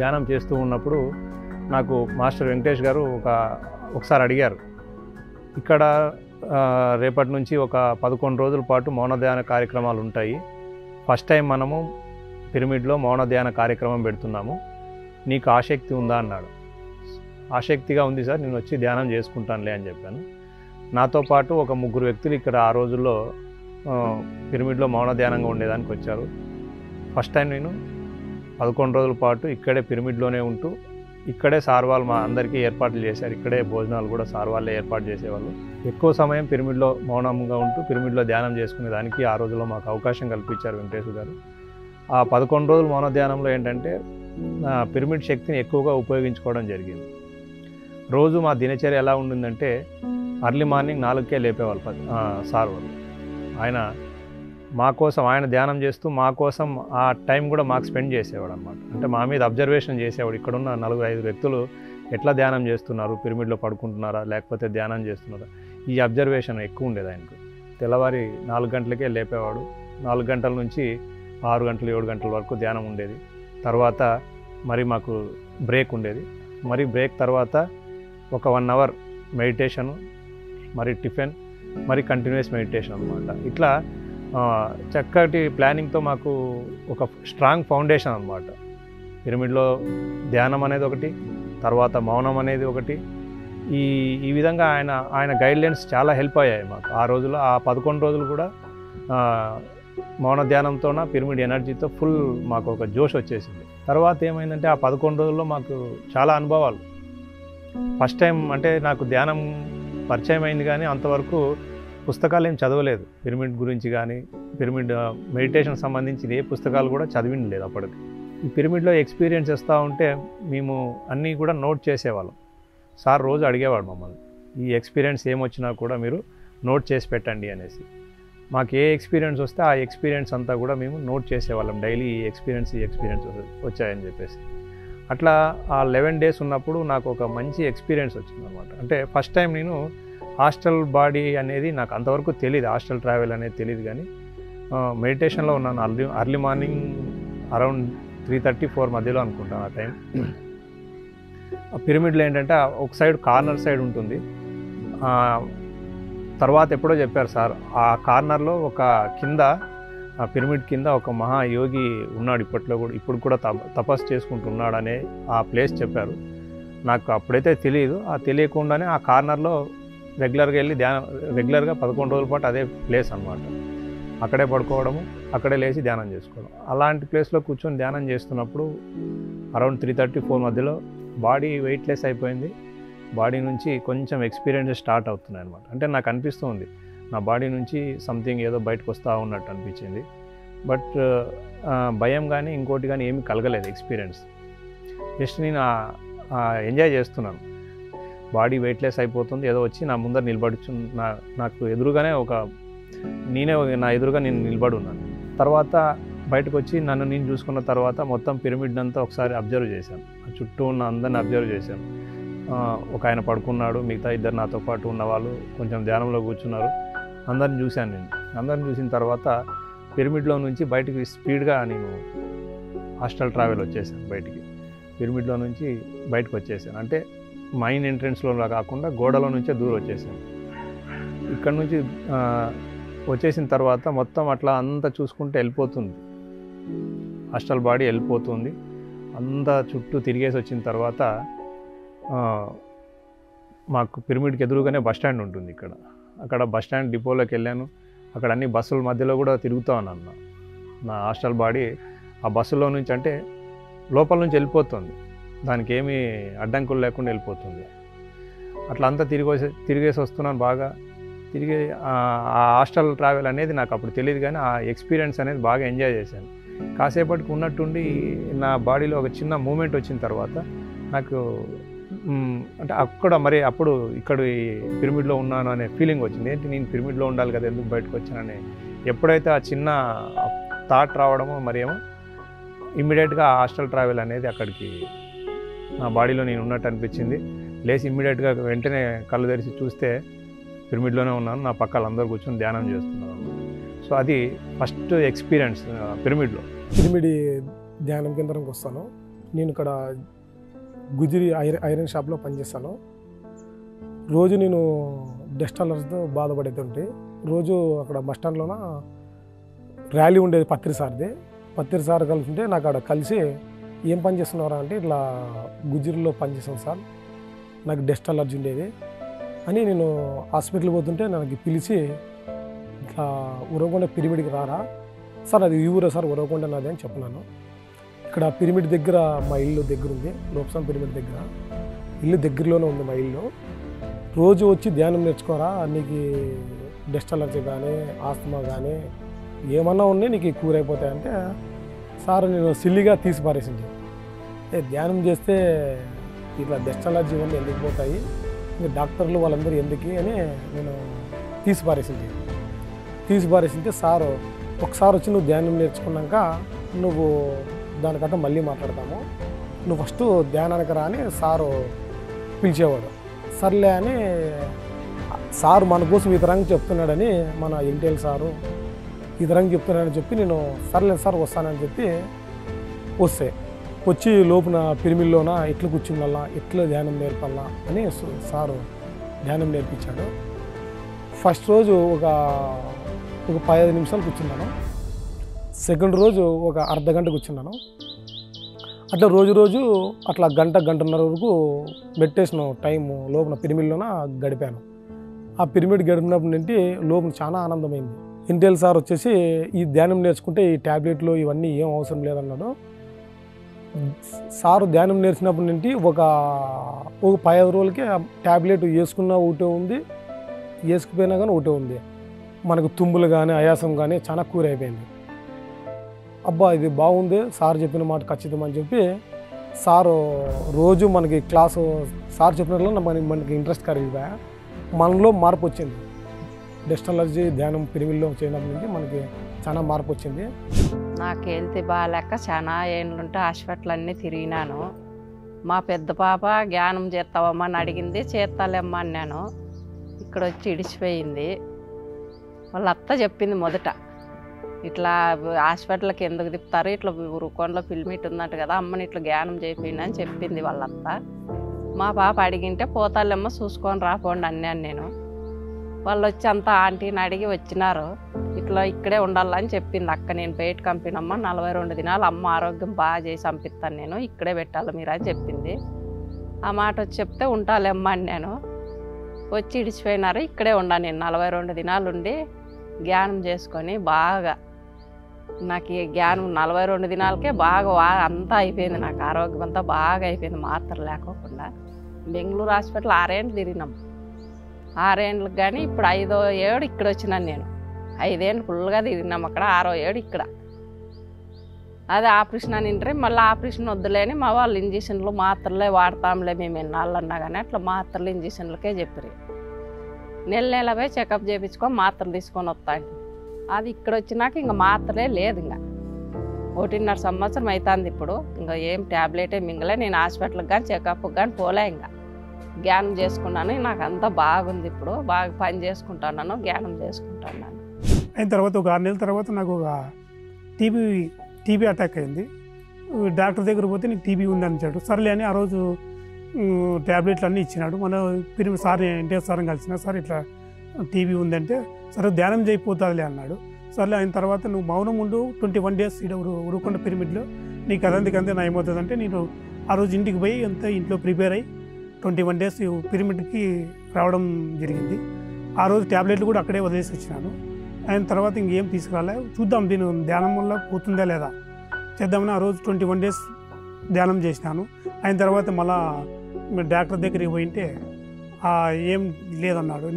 ధ్యానం చేస్తూ ఉన్నప్పుడు నాకు మాస్టర్ వెంకటేష్ గారు ఒకసారి అడిగారు, ఇక్కడ రేపటి నుంచి ఒక 11 రోజుల పాటు మౌన ధ్యాన కార్యక్రమాలు ఉంటాయి. ఫస్ట్ టైం మనము పిరమిడ్లో మౌన ధ్యాన కార్యక్రమం పెడుతున్నాము, నీకు ఆసక్తి ఉందా అన్నాడు. ఆసక్తిగా ఉంది సార్, నేను వచ్చి ధ్యానం చేసుకుంటానులే అని చెప్పాను. నాతో పాటు ఒక 3 వ్యక్తులు ఇక్కడ ఆ రోజుల్లో పిరమిడ్లో మౌన ధ్యానంగా ఉండేదానికి వచ్చారు. ఫస్ట్ టైం నేను 11 రోజుల పాటు ఇక్కడే పిరమిడ్లోనే ఉంటూ ఇక్కడే సార్ వాళ్ళు మా అందరికీ ఏర్పాట్లు చేశారు. ఇక్కడే భోజనాలు కూడా సార్ వాళ్ళే ఏర్పాటు చేసేవాళ్ళు. ఎక్కువ సమయం పిరమిడ్లో మౌనంగా ఉంటూ పిరమిడ్లో ధ్యానం చేసుకునే దానికి ఆ రోజుల్లో మాకు అవకాశం కల్పించారు వెంకటేశ్వర గారు. ఆ 11 రోజులు మౌన ధ్యానంలో ఏంటంటే పిరమిడ్ శక్తిని ఎక్కువగా ఉపయోగించుకోవడం జరిగింది. రోజు మా దినచర్య ఎలా ఉండిందంటే అర్లీ మార్నింగ్ 4కే లేపేవాళ్ళు సార్ వాళ్ళు. ఆయన మా కోసం, ఆయన ధ్యానం చేస్తూ మా కోసం ఆ టైం కూడా మాకు స్పెండ్ చేసేవాడు అనమాట. అంటే మా మీద అబ్జర్వేషన్ చేసేవాడు, ఇక్కడున్న 4-5 వ్యక్తులు ఎట్లా ధ్యానం చేస్తున్నారు, పిరమిడ్లో పడుకుంటున్నారా లేకపోతే ధ్యానం చేస్తున్నారా, ఈ అబ్జర్వేషన్ ఎక్కువ ఉండేది ఆయనకు. తెల్లవారి 4 గంటలకే లేపేవాడు. 4 గంటల నుంచి 6 గంటలు 7 గంటల వరకు ధ్యానం ఉండేది. తర్వాత మరి మాకు బ్రేక్ ఉండేది. మరి బ్రేక్ తర్వాత ఒక 1 అవర్ మెడిటేషను, మరి టిఫిన్, మరి కంటిన్యూస్ మెడిటేషన్ అనమాట. ఇట్లా చక్కటి ప్లానింగ్తో మాకు ఒక స్ట్రాంగ్ ఫౌండేషన్ అనమాట. పిరమిడ్లో ధ్యానం అనేది ఒకటి, తర్వాత మౌనం అనేది ఒకటి. ఈ విధంగా ఆయన గైడ్లైన్స్ చాలా హెల్ప్ అయ్యాయి మాకు ఆ రోజుల్లో. ఆ 11 రోజులు కూడా మౌన ధ్యానంతోన పిరమిడ్ ఎనర్జీతో ఫుల్ మాకు ఒక జోష్ వచ్చేసింది. తర్వాత ఏమైందంటే ఆ 11 రోజుల్లో మాకు చాలా అనుభవాలు. ఫస్ట్ టైం అంటే నాకు ధ్యానం పరిచయం అయింది, కానీ అంతవరకు పుస్తకాలు ఏం చదవలేదు. పిరమిడ్ గురించి కానీ పిరమిడ్ మెడిటేషన్ సంబంధించి ఏ పుస్తకాలు కూడా చదివిండలేదు అప్పటికి. ఈ పిరమిడ్లో ఎక్స్పీరియన్స్ చేస్తూ ఉంటే మేము అన్నీ కూడా నోట్ చేసేవాళ్ళం. సార్ రోజు అడిగేవాడు మమ్మల్ని, ఈ ఎక్స్పీరియన్స్ ఏమొచ్చినా కూడా మీరు నోట్ చేసి పెట్టండి అనేసి. మాకు ఏ ఎక్స్పీరియన్స్ వస్తే ఆ ఎక్స్పీరియన్స్ అంతా కూడా మేము నోట్ చేసేవాళ్ళం. డైలీ ఈ ఎక్స్పీరియన్స్ వచ్చాయని చెప్పేసి. అట్లా ఆ 11 డేస్ ఉన్నప్పుడు నాకు ఒక మంచి ఎక్స్పీరియన్స్ వచ్చిందనమాట. అంటే ఫస్ట్ టైం నేను హాస్టల్ బాడీ అనేది నాకు అంతవరకు తెలియదు, హాస్టల్ ట్రావెల్ అనేది తెలియదు. కానీ మెడిటేషన్లో ఉన్నాను. అర్లీ మార్నింగ్ అరౌండ్ 3:30-4 మధ్యలో అనుకుంటాను ఆ టైం. ఆ పిరమిడ్లో ఏంటంటే ఒక సైడ్ కార్నర్ సైడ్ ఉంటుంది. తర్వాత ఎప్పుడో చెప్పారు సార్, ఆ కార్నర్లో ఒక కింద, ఆ పిరమిడ్ కింద ఒక మహాయోగి ఉన్నాడు, ఇప్పుడు కూడా తపస్సు చేసుకుంటున్నాడనే ఆ ప్లేస్ చెప్పారు. నాకు అప్పుడైతే తెలియదు. ఆ తెలియకుండానే ఆ కార్నర్లో రెగ్యులర్గా వెళ్ళి రెగ్యులర్గా 11 రోజుల పాటు అదే ప్లేస్ అనమాట. అక్కడే పడుకోవడము, అక్కడే లేచి ధ్యానం చేసుకోవడం. అలాంటి ప్లేస్లో కూర్చొని ధ్యానం చేస్తున్నప్పుడు అరౌండ్ 3:30-4 మధ్యలో బాడీ వెయిట్లెస్ అయిపోయింది. బాడీ నుంచి కొంచెం ఎక్స్పీరియన్స్ స్టార్ట్ అవుతున్నాయి అనమాట. అంటే నాకు అనిపిస్తుంది నా బాడీ నుంచి సంథింగ్ ఏదో బయటకు వస్తూ ఉన్నట్టు అనిపించింది. బట్ భయం కానీ ఇంకోటి కానీ ఏమీ కలగలేదు ఎక్స్పీరియన్స్. జస్ట్ నేను ఎంజాయ్ చేస్తున్నాను. బాడీ వెయిట్లెస్ అయిపోతుంది, ఏదో వచ్చి నా ముందర నాకు ఎదురుగానే నా ఎదురుగా నేను నిలబడి ఉన్నాను. తర్వాత బయటకు వచ్చి నన్ను నేను చూసుకున్న తర్వాత మొత్తం పిరమిడ్ అంతా ఒకసారి అబ్జర్వ్ చేశాను. చుట్టూ ఉన్న అందరిని అబ్జర్వ్ చేశాను. ఒక ఆయన పడుకున్నాడు, మిగతా 2 నాతో పాటు ఉన్నవాళ్ళు కొంచెం ధ్యానంలో కూర్చున్నారు. అందరిని చూశాను నేను. అందరిని చూసిన తర్వాత పిరమిడ్లో నుంచి బయటికి స్పీడ్గా నేను హాస్టల్ ట్రావెల్ వచ్చేసాను. బయటికి పిరమిడ్లో నుంచి బయటకు వచ్చేసాను. అంటే మైన్ ఎంట్రెన్స్లో కాకుండా గోడలో నుంచే దూరం వచ్చేసాను. ఇక్కడ నుంచి వచ్చేసిన తర్వాత మొత్తం అట్లా అంతా చూసుకుంటే వెళ్ళిపోతుంది, హాస్టల్ బాడీ వెళ్ళిపోతుంది. అంతా చుట్టూ తిరిగేసి వచ్చిన తర్వాత మాకు పిరమిడ్కి ఎదురుగానే బస్ స్టాండ్ ఉంటుంది ఇక్కడ. అక్కడ బస్ స్టాండ్ డిపోలోకి వెళ్ళాను. అక్కడ అన్ని బస్సుల మధ్యలో కూడా తిరుగుతూ ఉన్నాను. నా హాస్టల్ బాడీ ఆ బస్సులో నుంచి, అంటే లోపల నుంచి వెళ్ళిపోతుంది, దానికి ఏమీ అడ్డంకులు లేకుండా వెళ్ళిపోతుంది. అట్లా అంతా తిరిగేసి వస్తున్నాను. బాగా తిరిగి ఆ హాస్టల్ ట్రావెల్ అనేది నాకు అప్పుడు తెలియదు, కానీ ఆ ఎక్స్పీరియన్స్ అనేది బాగా ఎంజాయ్ చేశాను. కాసేపటికి ఉన్నట్టుండి నా బాడీలో ఒక చిన్న మూమెంట్ వచ్చిన తర్వాత నాకు అంటే అప్పుడు ఇక్కడ పిరమిడ్లో ఉన్నాను అనే ఫీలింగ్ వచ్చింది. ఏంటి నేను పిరమిడ్లో ఉండాలి కదా, ఎందుకు బయటకు వచ్చానని ఎప్పుడైతే ఆ చిన్న థాట్ రావడమో మరేమో ఇమ్మీడియట్గా ఆ హాస్టల్ ట్రావెల్ అనేది అక్కడికి నా బాడీలో నేను ఉన్నట్టు అనిపించింది. లేచి ఇమ్మీడియట్గా వెంటనే కళ్ళు తెరిచి చూస్తే పిరమిడ్లోనే ఉన్నాను. నా పక్కల అందరూ కూర్చొని ధ్యానం చేస్తున్నాను. సో అది ఫస్ట్ ఎక్స్పీరియన్స్ పిరమిడ్లో.
పిరమిడ్ ధ్యానం కేంద్రంకి వస్తాను. నేను ఇక్కడ గుజిరి ఐరన్ షాప్లో పనిచేస్తాను. రోజు నేను డస్ట్ అలర్జీతో బాధపడేదంటే రోజు అక్కడ బస్ స్టాండ్లోన ర్యాలీ ఉండేది పత్రి సార్ది. పత్రి సార్ కలిసి నాకు అక్కడ కలిసి ఏం పని చేస్తున్నారా అంటే ఇట్లా గుజిరిలో పనిచేస్తాను సార్, నాకు డస్ట్ అలర్జీ ఉండేది అని నేను హాస్పిటల్కి పోతుంటే నాకు పిలిచి ఇట్లా ఉరవకొండ పిరమిడ్కి రారా సార్, అది ఈ ఊరే సార్ ఉరవకొండ నాది అని చెప్పినాను. ఇక్కడ పిరమిడ్ దగ్గర మా ఇల్లు దగ్గర ఉంది, లోపసం పిరమిడ్ దగ్గర ఇల్లు దగ్గరలోనే ఉంది మా ఇల్లు. రోజు వచ్చి ధ్యానం నేర్చుకోరా, నీకు డస్ట్ అలర్జీ కానీ ఆస్తమా కానీ ఏమన్నా ఉన్నాయి నీకు కూర అయిపోతాయంటే సార్ నేను సిల్లిగా తీసి పారేసింది. ధ్యానం చేస్తే ఇట్లా డస్ట్ అలర్జీ ఇవన్నీ ఎందుకు పోతాయి, ఇంకా డాక్టర్లు వాళ్ళందరూ ఎందుకు అని నేను తీసి పారేసింటే సారు ఒకసారి వచ్చి నువ్వు ధ్యానం నేర్చుకున్నాక నువ్వు దానికంటే మళ్ళీ మాట్లాడతాము, నువ్వు ఫస్ట్ ధ్యానానికి రా అని సారు పిలిచేవాడు. సర్లే అని సారు మన కోసం ఈ తరంగా చెప్తున్నాడని, మన ఎన్టీఎల్ సారు ఈ తరంగా చెప్తున్నాడని చెప్పి నేను సర్లే సార్ వస్తానని చెప్పి వచ్చి లోపల పిరమిడ్లోన ఎట్లా కూర్చుండాలా, ఎట్లా ధ్యానం నేర్పాలా అని సారు ధ్యానం నేర్పించాడు. ఫస్ట్ రోజు ఒక 15 నిమిషాలు కూర్చున్నాను, సెకండ్ రోజు ఒక అర్ధగంట కూర్చున్నాను. అట్లా రోజు అట్లా గంటన్నర వరకు మెడిటేషన్ టైము లోపల పిరమిడ్లోన గడిపాను. ఆ పిరమిడ్ గడిపినప్పటి నుండి లోపల చాలా ఆనందమైంది. ఎన్టీఎల్ సార్ వచ్చేసి ఈ ధ్యానం నేర్చుకుంటే ఈ ట్యాబ్లెట్లు ఇవన్నీ ఏం అవసరం లేదన్నాడు. సారు ధ్యానం నేర్చినప్పటి నుండి ఒక 15 రోజులకి ట్యాబ్లెట్ వేసుకున్నా ఒకటే ఉంది, వేసుకుపోయినా కానీ ఒకటే ఉంది. మనకు తుమ్ములు కానీ ఆయాసం కానీ చాలా కూర అయిపోయింది. అబ్బా ఇది బాగుంది, సార్ చెప్పిన మాట ఖచ్చితం అని చెప్పి సారు రోజు మనకి క్లాసు సార్ చెప్పినట్లు మనకి ఇంట్రెస్ట్ కలిగిపోయా, మనలో మార్పు వచ్చింది. డస్ట్ అలర్జీ ధ్యానం పిరమిడ్లో చేయడం నుండి మనకి చాలా మార్పు వచ్చింది.
నాకు హెల్త్ బాగాలేక చాలా ఏళ్ళుంటే హాస్పిటల్ అన్నీ తిరిగినాను. మా పెద్ద పాప జ్ఞానం చేస్తావమ్మా అని అడిగింది, చేస్తాలేమ్మా అన్నాను. ఇక్కడ వచ్చి ఇడిచిపోయింది. వాళ్ళ అత్త చెప్పింది మొదట, ఇట్లా హాస్పిటల్కి ఎందుకు తిప్పుతారు, ఇట్లా ఉరుకొండలో పిలిమిట్ ఉందంట కదా అమ్మని ఇట్లా జ్ఞానం చేయింది అని చెప్పింది వాళ్ళ అత్త. మా పాప అడిగింటే పోతాలేమ్మా చూసుకొని రాపోండి అన్నాను నేను. వాళ్ళు వచ్చి అంతా ఆంటీని అడిగి వచ్చినారు. ఇట్లా ఇక్కడే ఉండాలని చెప్పింది అక్క. నేను బయట పంపినమ్మా 42 దినాలు అమ్మ ఆరోగ్యం బాగా చేసి పంపిస్తాను, నేను ఇక్కడే పెట్టాలి మీరు అని చెప్పింది. ఆ మాట వచ్చి చెప్తే ఉంటాలేమ్మా అని నేను వచ్చి ఇడిచిపోయినారు. ఇక్కడే ఉన్నాను నేను 42 దినాలు ఉండి ధ్యానం చేసుకొని బాగా నాకు ఈ జ్ఞానం 42 దినాలకే బాగా అంతా అయిపోయింది. నాకు ఆరోగ్యం అంతా బాగా అయిపోయింది మాత్రం లేకోకుండా. బెంగళూరు హాస్పిటల్ 6 ఏళ్ళు తిరిగినాం. 6 ఏళ్ళకి కానీ ఇప్పుడు 5వ ఏడు ఇక్కడ వచ్చినాను నేను. 5 ఏళ్ళు ఫుల్గా తిరిగినాం అక్కడ, 6వ ఏడు ఇక్కడ. అదే ఆపరేషన్ అని ఇంటే మళ్ళీ ఆపరేషన్ వద్దులేని మా వాళ్ళు ఇంజక్షన్లు మాత్రలే వాడతాంలే మేము ఎన్నాళ్ళు అన్నా కానీ అట్లా మాత్రలు ఇంజక్షన్లకే చెప్పారు. నెల పోయి చెకప్ చేయించుకొని మాత్రలు తీసుకొని వస్తాను. అది ఇక్కడ వచ్చినాక ఇంకా మాత్రలే లేదు, ఇంకా 1.5 సంవత్సరం అవుతుంది ఇప్పుడు. ఇంకా ఏం ట్యాబ్లెటే మింగలే. నేను హాస్పిటల్కి కానీ చెకప్కి కానీ పోలే. ఇంకా జ్ఞానం చేసుకున్నాను, నాకు అంతా బాగుంది. ఇప్పుడు బాగా పని చేసుకుంటున్నాను, జ్ఞానం చేసుకుంటున్నాను.
అయిన తర్వాత ఒక 6 నెలల తర్వాత నాకు ఒక టీబీ అటాక్ అయింది. డాక్టర్ దగ్గర పోతే నీకు టీబీ ఉందని అన్నాడు. సర్లే అని ఆ రోజు ట్యాబ్లెట్లు అన్నీ ఇచ్చినాడు. మన పిరమిడ్ సార్ ఎన్టీఆర్ సార్ కలిసిన, సార్ ఇట్లా టీబీ ఉందంటే సరే ధ్యానం చేయిపోతుందిలే అన్నాడు. సర్లే అయిన తర్వాత నువ్వు మౌనం ఉండు, 21 డేస్ ఇక్కడ ఉరుకొండ పిరమిడ్లో నీకు అదంతకంతే నయమవుతుందంటే నేను ఆ రోజు ఇంటికి పోయి అంతా ఇంట్లో ప్రిపేర్ అయ్యి 21 డేస్ పిరమిడ్కి రావడం జరిగింది. ఆ రోజు ట్యాబ్లెట్లు కూడా అక్కడే వదిలేసి వచ్చినాను. అయిన తర్వాత ఇంకేం తీసుకురాలే, చూద్దాం దీని ధ్యానం వల్ల పోతుందా లేదా చేద్దామని ఆ రోజు 21 డేస్ ధ్యానం చేసినాను. అయిన తర్వాత మళ్ళా డాక్టర్ దగ్గరికి పోయింటే ఏం లేదన్నాడు,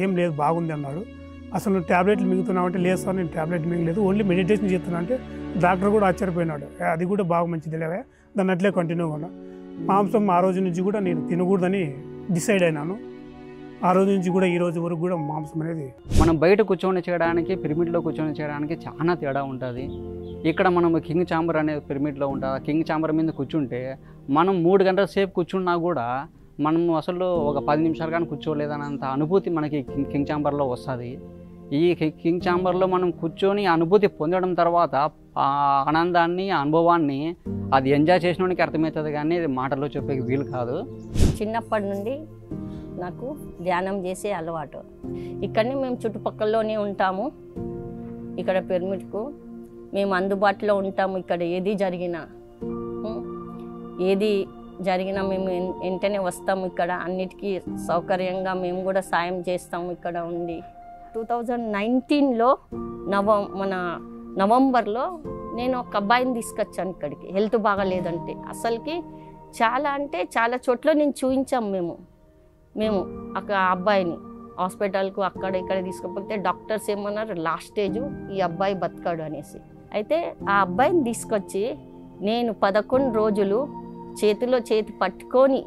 ఏం లేదు బాగుంది అన్నాడు. అసలు నువ్వు ట్యాబ్లెట్లు మింగుతున్నావంటే లేదు సార్ నేను ట్యాబ్లెట్ మింగలేదు, ఓన్లీ మెడిటేషన్ చేస్తున్నా అంటే డాక్టర్ కూడా ఆశ్చర్యపోయినాడు. అది కూడా బాగా మంచిది లేవే, దాన్ని అట్లే కంటిన్యూ ఉన్నా. మాంసం ఆ రోజు నుంచి కూడా నేను తినకూడదని డిసైడ్ అయినాను. ఆ రోజు నుంచి కూడా ఈ రోజు వరకు కూడా మాంసం అనేది
మనం బయట కూర్చొని చేయడానికి పిరమిడ్లో కూర్చొని చేయడానికి చాలా తేడా ఉంటుంది. ఇక్కడ మనం కింగ్ ఛాంబర్ అనే పిరమిడ్లో ఉంటుంది. కింగ్ ఛాంబర్ మీద కూర్చుంటే మనం 3 గంటల సేపు కూర్చున్నా కూడా మనం అసలు ఒక 10 నిమిషాలు కానీ కూర్చోలేదన్నంత అనుభూతి మనకి కింగ్ ఛాంబర్లో వస్తుంది. ఈ కింగ్ ఛాంబర్లో మనం కూర్చొని అనుభూతి పొందడం తర్వాత ఆ ఆనందాన్ని అనుభవాన్ని అది ఎంజాయ్ చేసినోనికి అర్థమవుతుంది, కానీ అది మాటల్లో చెప్పే వీలు కాదు.
చిన్నప్పటి నుండి నాకు ధ్యానం చేసే అలవాటు. ఇక్కడనే మేము చుట్టుపక్కలలోనే ఉంటాము. ఇక్కడ పిరమిడ్కు మేము అందుబాటులో ఉంటాము. ఇక్కడ ఏది జరిగినా మేము వెంటనే వస్తాము. ఇక్కడ అన్నిటికీ సౌకర్యంగా మేము కూడా సాయం చేస్తాము ఇక్కడ ఉండి. 2019లో నవంబర్లో నేను ఒక అబ్బాయిని తీసుకొచ్చాను ఇక్కడికి. హెల్త్ బాగాలేదంటే అసలుకి చాలా చోట్ల నేను చూపించాము మేము అక్కడ అబ్బాయిని హాస్పిటల్కు అక్కడ ఇక్కడ తీసుకుపోతే డాక్టర్స్ ఏమన్నారు, లాస్ట్ స్టేజ్ ఈ అబ్బాయి బతకాడు అనేసి. అయితే ఆ అబ్బాయిని తీసుకొచ్చి నేను 11 రోజులు చేతిలో చేతి పట్టుకొని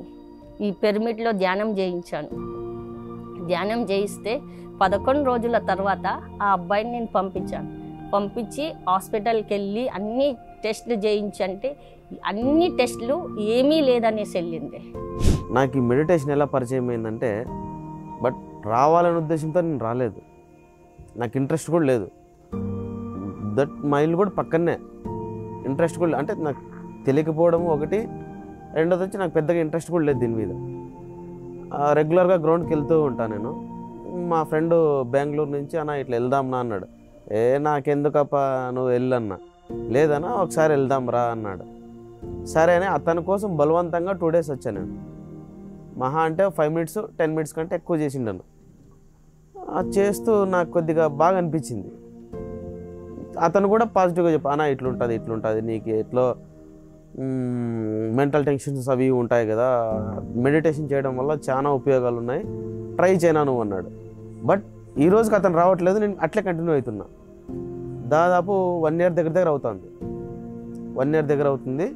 ఈ పిరమిడ్లో ధ్యానం చేయించాను. ధ్యానం చేయిస్తే 11 రోజుల తర్వాత ఆ అబ్బాయిని నేను పంపించి హాస్పిటల్కి వెళ్ళి అన్ని టెస్టులు చేయించంటే అన్ని టెస్టులు ఏమీ లేదనేసి వెళ్ళింది.
నాకు ఈ మెడిటేషన్ ఎలా పరిచయం అయిందంటే, బట్ రావాలనే ఉద్దేశంతో నేను రాలేదు. నాకు ఇంట్రెస్ట్ కూడా లేదు. దట్ మా ఇల్లు కూడా పక్కనే. ఇంట్రెస్ట్ కూడా అంటే నాకు తెలియకపోవడం ఒకటి, రెండోది వచ్చి నాకు పెద్దగా ఇంట్రెస్ట్ కూడా లేదు దీని మీద. రెగ్యులర్గా గ్రౌండ్కి వెళ్తూ ఉంటాను నేను. మా ఫ్రెండ్ బెంగళూరు నుంచి అన్న ఇట్లా వెళ్దాంనా అన్నాడు. నాకెందుకప్ప నువ్వు వెళ్ళన్నా, లేదన్నా ఒకసారి వెళ్దాం రా అన్నాడు. సరే అని అతని కోసం బలవంతంగా 2 days వచ్చాను నేను. మహా అంటే 5 minutes 10 minutes కంటే ఎక్కువ చేసిండను. చేస్తూ నాకు కొద్దిగా బాగా అనిపించింది. అతను కూడా పాజిటివ్గా చెప్పా, అన్న ఇట్లుంటుంది నీకు ఎట్లో మెంటల్ టెన్షన్స్ అవి ఉంటాయి కదా, మెడిటేషన్ చేయడం వల్ల చాలా ఉపయోగాలు ఉన్నాయి, ట్రై చేయనా నువ్వు అన్నాడు. బట్ ఈ రోజుకి అతను రావట్లేదు, నేను అట్లే కంటిన్యూ అవుతున్నా. దాదాపు 1 year దగ్గర అవుతుంది. 1 year దగ్గర అవుతుంది.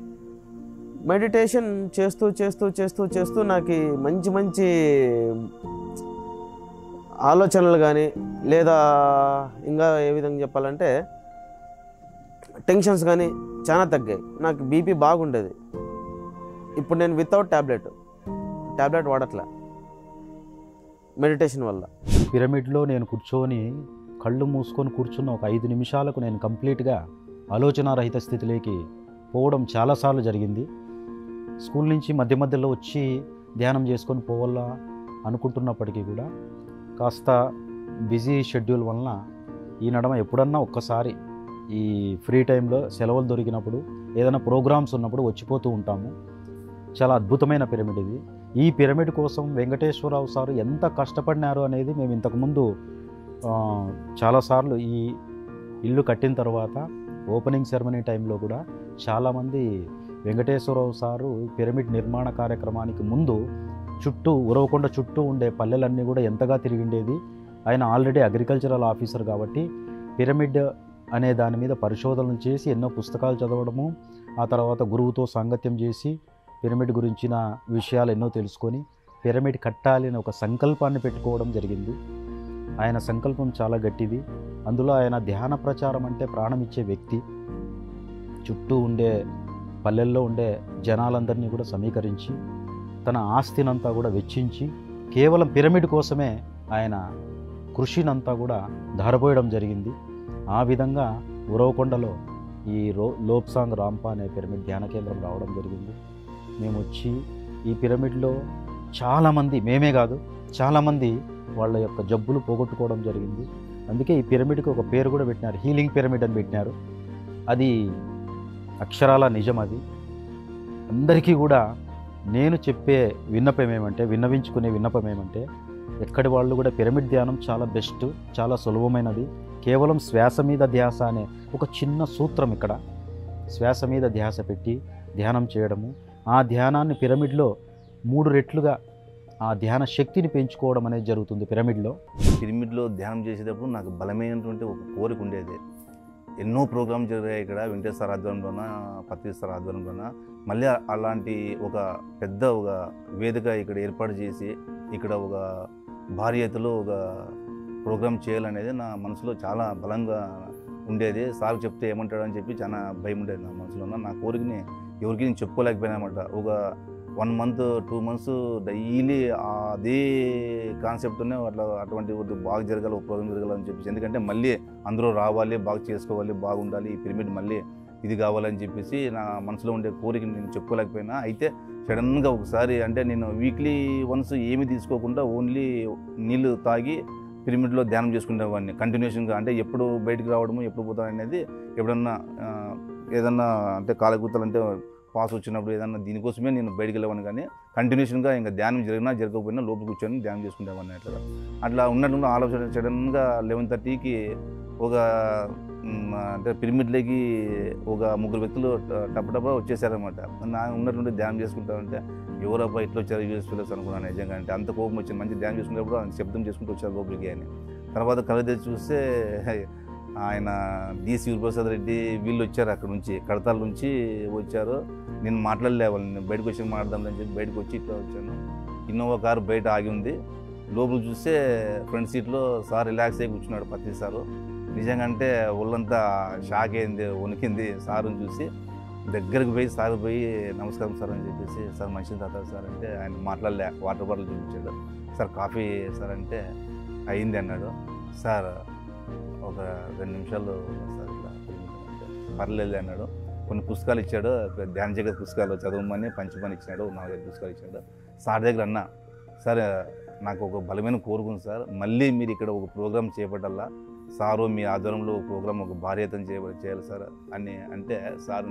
మెడిటేషన్ చేస్తూ నాకు మంచి ఆలోచనలు కానీ, లేదా ఇంకా ఏ విధంగా చెప్పాలంటే టెన్షన్స్ కానీ చాలా తగ్గాయి. నాకు బీపీ బాగుండేది. ఇప్పుడు నేను వితౌట్ ట్యాబ్లెట్ వాడట్లే మెడిటేషన్ వల్ల.
పిరమిడ్లో నేను కూర్చొని కళ్ళు మూసుకొని కూర్చున్న ఒక 5 నిమిషాలకు నేను కంప్లీట్గా ఆలోచనారహిత స్థితిలోకి పోవడం చాలాసార్లు జరిగింది. స్కూల్ నుంచి మధ్యలో వచ్చి ధ్యానం చేసుకొని పోవాలా అనుకుంటున్నప్పటికీ కూడా కాస్త బిజీ షెడ్యూల్ వలన ఈ నడమ ఎప్పుడన్నా ఒక్కసారి ఈ ఫ్రీ టైంలో సెలవులు దొరికినప్పుడు ఏదైనా ప్రోగ్రామ్స్ ఉన్నప్పుడు వచ్చిపోతూ ఉంటాము. చాలా అద్భుతమైన పిరమిడ్ ఇది. ఈ పిరమిడ్ కోసం వెంకటేశ్వరరావు సారు ఎంత కష్టపడినారు అనేది మేము ఇంతకుముందు చాలాసార్లు ఈ ఇల్లు కట్టిన తర్వాత ఓపెనింగ్ సెరమనీ టైంలో కూడా చాలామంది వెంకటేశ్వరరావు సారు పిరమిడ్ నిర్మాణ కార్యక్రమానికి ముందు ఉరవకొండ చుట్టూ ఉండే పల్లెలన్నీ కూడా ఎంతగా తిరిగిండేది. ఆయన ఆల్రెడీ అగ్రికల్చరల్ ఆఫీసర్ కాబట్టి పిరమిడ్ అనే దాని మీద పరిశోధనలు చేసి ఎన్నో పుస్తకాలు చదవడము, ఆ తర్వాత గురువుతో సాంగత్యం చేసి పిరమిడ్ గురించిన విషయాలు ఎన్నో తెలుసుకొని పిరమిడ్ కట్టాలి అని ఒక సంకల్పాన్ని పెట్టుకోవడం జరిగింది. ఆయన సంకల్పం చాలా గట్టిది. అందులో ఆయన ధ్యాన ప్రచారం అంటే ప్రాణం ఇచ్చే వ్యక్తి. చుట్టూ ఉండే పల్లెల్లో ఉండే జనాలందరినీ కూడా సమీకరించి తన ఆస్తినంతా కూడా వెచ్చించి కేవలం పిరమిడ్ కోసమే ఆయన కృషినంతా కూడా ధారపోయడం జరిగింది. ఆ విధంగా ఉరవకొండలో ఈ లోప్సాంగ్ రాంపా అనే పిరమిడ్ ధ్యాన కేంద్రం రావడం జరిగింది. మేము వచ్చి ఈ పిరమిడ్లో చాలామంది, మేమే కాదు చాలామంది వాళ్ళ యొక్క జబ్బులు పోగొట్టుకోవడం జరిగింది. అందుకే ఈ పిరమిడ్కి ఒక పేరు కూడా పెట్టినారు, హీలింగ్ పిరమిడ్ అని పెట్టినారు. అది అక్షరాల నిజం. అది అందరికీ కూడా నేను చెప్పే విన్నవించుకునే విన్నపం ఏమంటే ఎక్కడి వాళ్ళు కూడా పిరమిడ్ ధ్యానం చాలా బెస్ట్, చాలా సులభమైనది. కేవలం శ్వాస మీద ధ్యాస అనే ఒక చిన్న సూత్రం, ఇక్కడ శ్వాస మీద ధ్యాస పెట్టి ధ్యానం చేయడము, ఆ ధ్యానాన్ని పిరమిడ్లో 3 రెట్లుగా ఆ ధ్యాన శక్తిని పెంచుకోవడం అనేది జరుగుతుంది పిరమిడ్లో
ధ్యానం చేసేటప్పుడు నాకు బలమైనటువంటి ఒక కోరిక ఉండేది. ఎన్నో ప్రోగ్రామ్స్ జరిగాయి ఇక్కడ, వెంకటేశ్వర సార్ ఆధ్వర్యంలోన, పత్రి సార్ ఆధ్వర్యంలోన. మళ్ళీ అలాంటి ఒక పెద్ద ఒక వేదిక ఇక్కడ ఏర్పాటు చేసి ఇక్కడ ఒక భారీ ఎత్తులో ఒక ప్రోగ్రామ్ చేయాలనేది నా మనసులో చాలా బలంగా ఉండేది. సార్ చెప్తే ఏమంటాడని చెప్పి చాలా భయం ఉండేది నా మనసులో. నా కోరికని ఎవరికి నేను చెప్పుకోలేకపోయినా అన్నమాట. ఒక 1 మంత్ 2 మంత్స్ డైలీ అదే కాన్సెప్ట్తోనే అటువంటి బాగా జరగాలి, ప్రోగ్రామ్ జరగాలని చెప్పేసి. ఎందుకంటే మళ్ళీ అందరూ రావాలి, బాగా చేసుకోవాలి, బాగుండాలి, ఈ పిరమిడ్ మళ్ళీ ఇది కావాలని చెప్పేసి నా మనసులో ఉండే కోరిక నేను చెప్పుకోలేకపోయినా. అయితే సడన్గా ఒకసారి అంటే నేను వీక్లీ వన్స్ ఏమీ తీసుకోకుండా ఓన్లీ నీళ్ళు తాగి పిరమిడ్లో ధ్యానం చేసుకునేవాడిని కంటిన్యూషన్గా. అంటే ఎప్పుడు బయటికి రావడము, ఎప్పుడు పోతాను అనేది, ఎప్పుడన్నా ఏదన్నా అంటే కాలకూతలంటే పాస్ వచ్చినప్పుడు ఏదన్నా దీనికోసమే నేను బయటికి వెళ్ళేవాడిని. కానీ కంటిన్యూషన్గా ఇంకా ధ్యానం జరిగినా జరగకపోయినా లోపల కూర్చొని ధ్యానం చేసుకునేవాడిని. అట్లా ఉన్నట్టు ఆలోచన సడన్గా 11:30కి ఒక అంటే పిరమిడ్లోకి ఒక 3 వ్యక్తులు టపటపా వచ్చేసారనమాట. నా ఉన్నటువంటి ధ్యానం చేసుకుంటామంటే ఎవరబ్బా ఇట్లా వచ్చారు యూఎస్ ఫెలోస్ అనుకున్నాను నిజంగా. అంటే అంత కోపం వచ్చింది. మంచి ధ్యానం చేసుకునేప్పుడు శబ్దం చేసుకుంటూ వచ్చారు లోపలికి అని. తర్వాత కళ్ళు తెచ్చి చూస్తే ఆయన డి శివప్రసాద్ రెడ్డి వీళ్ళు వచ్చారు, అక్కడ నుంచి కడతాల నుంచి వచ్చారు. నేను మాట్లాడలే వాళ్ళు, నేను బయటకు వచ్చి మాట్లాడదామని చెప్పి బయటకు వచ్చి ఇట్లా వచ్చాను. ఇన్నోవా కారు బయట ఆగి ఉంది. లోపల చూస్తే ఫ్రంట్ సీట్లో సార్ రిలాక్స్ అయ్యి కూర్చున్నాడు పత్రి సారు. నిజంగా అంటే ఒళ్ళంతా షాక్ అయింది, వణికింది. సారుని చూసి దగ్గరికి పోయి సార్ పోయి నమస్కారం సార్ అని చెప్పేసి, సార్ మంచిది తాత సార్ అంటే ఆయన మాట్లాడలే, వాటర్ బాటిల్ చూపించాడు. సార్ కాఫీ సార్ అంటే అయింది అన్నాడు. సార్ ఒక 2 నిమిషాలు సార్ ఇట్లా పర్లేదు అన్నాడు. కొన్ని పుస్తకాలు ఇచ్చాడు, ధ్యాన జగత్ పుస్తకాలు చదవమని పంచమని ఇచ్చాడు, 4-5 పుస్తకాలు ఇచ్చాడు. సార్ దగ్గర అన్నా, సార్ నాకు ఒక బలమైన కోరుకుంది సార్, మళ్ళీ మీరు ఇక్కడ ఒక ప్రోగ్రామ్ చేపట్టాలా సారు, మీ ఆధ్వర్యంలో ఒక ప్రోగ్రామ్ ఒక భారీ ఎత్తున చేయాలి సార్ అని అంటే, సార్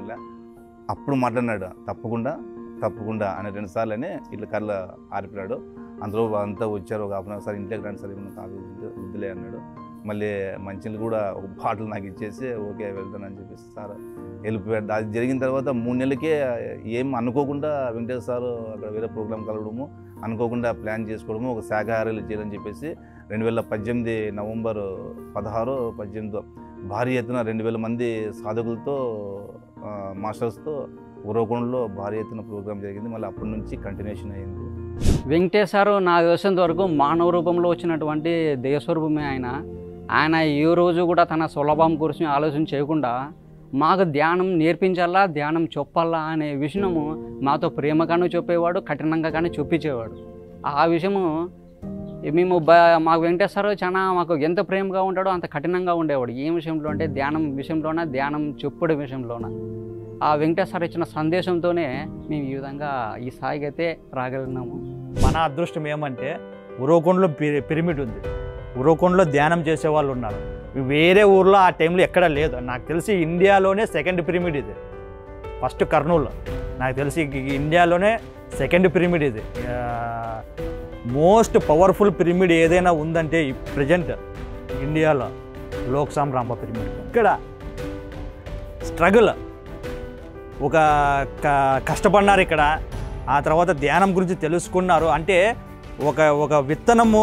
అప్పుడు మాట్లాడినాడు తప్పకుండా అని 2 సార్లు అని ఇట్లా కళ్ళ ఆరిపినాడు. అందులో అంతా వచ్చారు, ఒక 1/2 అవర్ సార్ ఇంట్లోకి రండి సార్ ఏమన్నా కాఫీ వద్దులే అన్నాడు. మళ్ళీ మంచిలు కూడా ఒక బాటిల్ నాకు ఇచ్చేసి ఓకే వెళ్తానని చెప్పేసి సార్ వెళ్ళిపోయాడు. అది జరిగిన తర్వాత 3 నెలలకే ఏం అనుకోకుండా వెంకటేశ్వర సారు అక్కడ వేరే ప్రోగ్రామ్ కలవడము, అనుకోకుండా ప్లాన్ చేసుకోవడము, ఒక శాఖాహారాలు చేయాలని చెప్పేసి 2018 నవంబర్ 16, 18 భారీ ఎత్తున 2000 మంది సాధకులతో మాస్టర్స్తో ఉరవకొండలో భారీ ఎత్తున ప్రోగ్రామ్ జరిగింది. మళ్ళీ అప్పటి నుంచి కంటిన్యూషన్ అయింది.
వెంకటేశ్వర నాకు తెలిసినంత వరకు మానవ రూపంలో వచ్చినటువంటి దేవస్వరూపమే ఆయన ఏ రోజు కూడా తన సులభం గురించి ఆలోచన చేయకుండా మాకు ధ్యానం నేర్పించాలా, ధ్యానం చెప్పాలా అనే విషయము మాతో ప్రేమగానే చెప్పేవాడు, కఠినంగా కానీ చూపించేవాడు. ఆ విషయము మేము మాకు వెంకటేశ్వర చాలా మాకు ఎంత ప్రేమగా ఉంటాడో అంత కఠినంగా ఉండేవాడు. ఏ విషయంలో అంటే ధ్యానం విషయంలోన, ధ్యానం చెప్పుడు విషయంలోన. ఆ వెంకటేశ్వర ఇచ్చిన సందేశంతోనే మేము ఈ విధంగా ఈ స్థాయికి అయితే రాగలిగినాము.
మన అదృష్టం ఏమంటే ఉరవకొండలో పిరమిడ్ ఉంది, ఉరవకొండలో ధ్యానం చేసేవాళ్ళు ఉన్నారు. వేరే ఊర్లో ఆ టైంలో ఎక్కడ లేదు. నాకు తెలిసి ఇండియాలోనే 2nd పిరమిడ్ ఇది. ఫస్ట్ కర్నూలు, నాకు తెలిసి ఇండియాలోనే 2nd పిరమిడ్ ఇది. మోస్ట్ పవర్ఫుల్ పిరమిడ్ ఏదైనా ఉందంటే ఈ ప్రజెంట్ ఇండియాలో లోక్సామ్ రాంప పిరమిడ్. ఇక్కడ స్ట్రగుల్ ఒక కష్టపడినారు ఇక్కడ, ఆ తర్వాత ధ్యానం గురించి తెలుసుకున్నారు. అంటే ఒక విత్తనము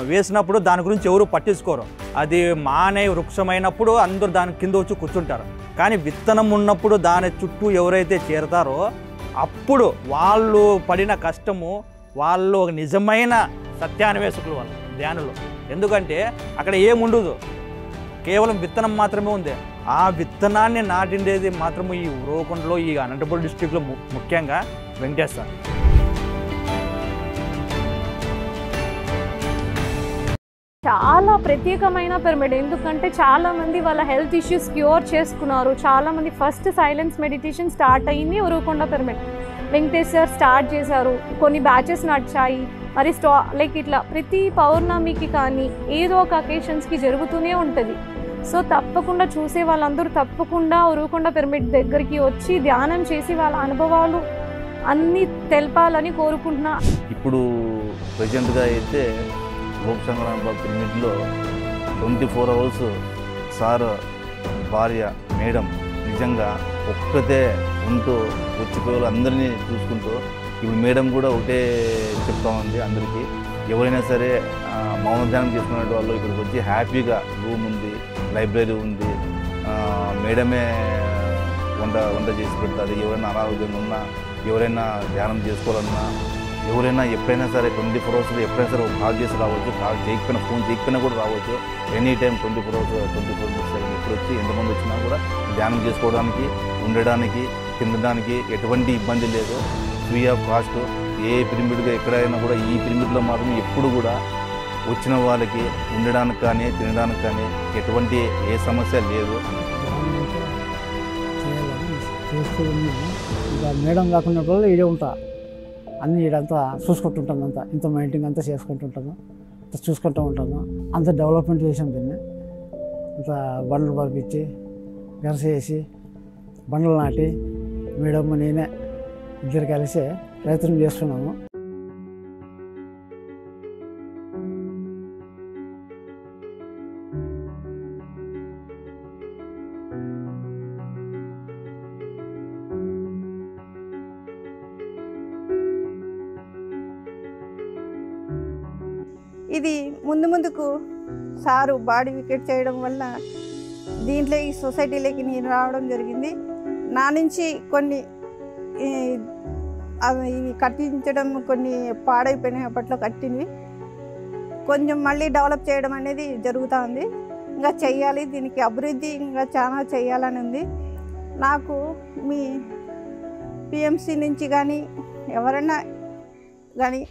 వేసినప్పుడు దాని గురించి ఎవరు పట్టించుకోరు. అది మానే వృక్షమైనప్పుడు అందరూ దాని కింద వచ్చి కూర్చుంటారు. కానీ విత్తనం ఉన్నప్పుడు దాని చుట్టూ ఎవరైతే చేరతారో అప్పుడు వాళ్ళు పడిన కష్టము, వాళ్ళు ఒక నిజమైన సత్యాన్వేషకులు వాళ్ళు ధ్యానులు. ఎందుకంటే అక్కడ ఏముండదు, కేవలం విత్తనం మాత్రమే ఉంది. ఆ విత్తనాన్ని నాటిండేది మాత్రము ఈ ఉరవకొండలో, ఈ అనంతపురం డిస్టిక్లో ముఖ్యంగా వెంకటేశ్వర.
చాలా ప్రత్యేకమైన పిరమిడ్. ఎందుకంటే చాలామంది వాళ్ళ హెల్త్ ఇష్యూస్ క్యూర్ చేసుకున్నారు. చాలామంది ఫస్ట్ సైలెన్స్ మెడిటేషన్ స్టార్ట్ అయింది ఉరవకొండ పిరమిడ్. వెంకటేశ్వర స్టార్ట్ చేశారు, కొన్ని బ్యాచెస్ నడిచాయి. మరి లైక్ ఇట్లా ప్రతి పౌర్ణమికి కానీ ఏదో ఒక అకేషన్స్కి జరుగుతూనే ఉంటుంది. సో తప్పకుండా చూసే వాళ్ళందరూ తప్పకుండా ఉరవకొండ పిరమిడ్ దగ్గరికి వచ్చి ధ్యానం చేసి వాళ్ళ అనుభవాలు అన్నీ తెలపాలని కోరుకుంటున్నా.
ఇప్పుడు ప్రజెంట్గా అయితే లోక్సామ్ రాంప పిరమిడ్లో 24 అవర్స్ సార్ భార్య మేడం నిజంగా ఒక్కతే ఉంటూ వచ్చిపోయారు అందరినీ చూసుకుంటూ. ఇప్పుడు మేడం కూడా ఒకటే చెప్తా ఉంది అందరికీ, ఎవరైనా సరే మౌన ధ్యానం చేసుకునే వాళ్ళు ఇక్కడికి వచ్చి హ్యాపీగా రూమ్ ఉంది, లైబ్రరీ ఉంది, మేడమే వంట చేసి పెడతారు. ఎవరైనా అనారోగ్యంగా ఉన్నా, ఎవరైనా ధ్యానం చేసుకోవాలన్నా, ఎవరైనా ఎప్పుడైనా సరే 24 అవర్స్లో ఎప్పుడైనా సరే కాల్ చేసి రావచ్చు, కాల్ చేయకపోయినా ఫోన్ చేయకపోయినా కూడా రావచ్చు. ఎనీ టైం 24 అవర్స్ 24/7 ఎప్పుడు వచ్చి ఎంతమంది వచ్చినా కూడా ధ్యానం చేసుకోవడానికి, ఉండడానికి, తినడానికి ఎటువంటి ఇబ్బంది లేదు. Free of cost. ఏ పిరమిడ్గా ఎక్కడైనా కూడా ఈ పిరమిడ్లో మాత్రం ఎప్పుడు కూడా వచ్చిన వాళ్ళకి ఉండడానికి కానీ తినడానికి కానీ ఎటువంటి ఏ సమస్య లేదు.
చేస్తూ ఇంకా మేడం కాకున్నప్పుడు ఈడే ఉంటా, అన్నీ ఈడంతా చూసుకుంటుంటాను, అంతా ఇంత మెయింటైన్ అంతా చేసుకుంటుంటాను, అంత చూసుకుంటూ ఉంటాను. అంత డెవలప్మెంట్ చేసాం దీన్ని. అంత బండ్లు పంపించి గరస వేసి బండ్లు నాటి మేడం నేనే ఇద్దరు కలిసి ప్రయత్నం చేస్తున్నాము.
ఇది ముందుకు సారు బాడీ వికెట్ చేయడం వల్ల దీంట్లో ఈ సొసైటీలోకి నేను రావడం జరిగింది. నా నుంచి కొన్ని ఇవి కట్టించడం కొన్ని పాడైపోయినాయి, అప్పట్లో కట్టినవి కొంచెం మళ్ళీ డెవలప్ చేయడం అనేది జరుగుతూ ఉంది. ఇంకా చెయ్యాలి, దీనికి అభివృద్ధి ఇంకా చాలా చేయాలని ఉంది నాకు. మీ పిఎంసి నుంచి కానీ ఎవరైనా కానీ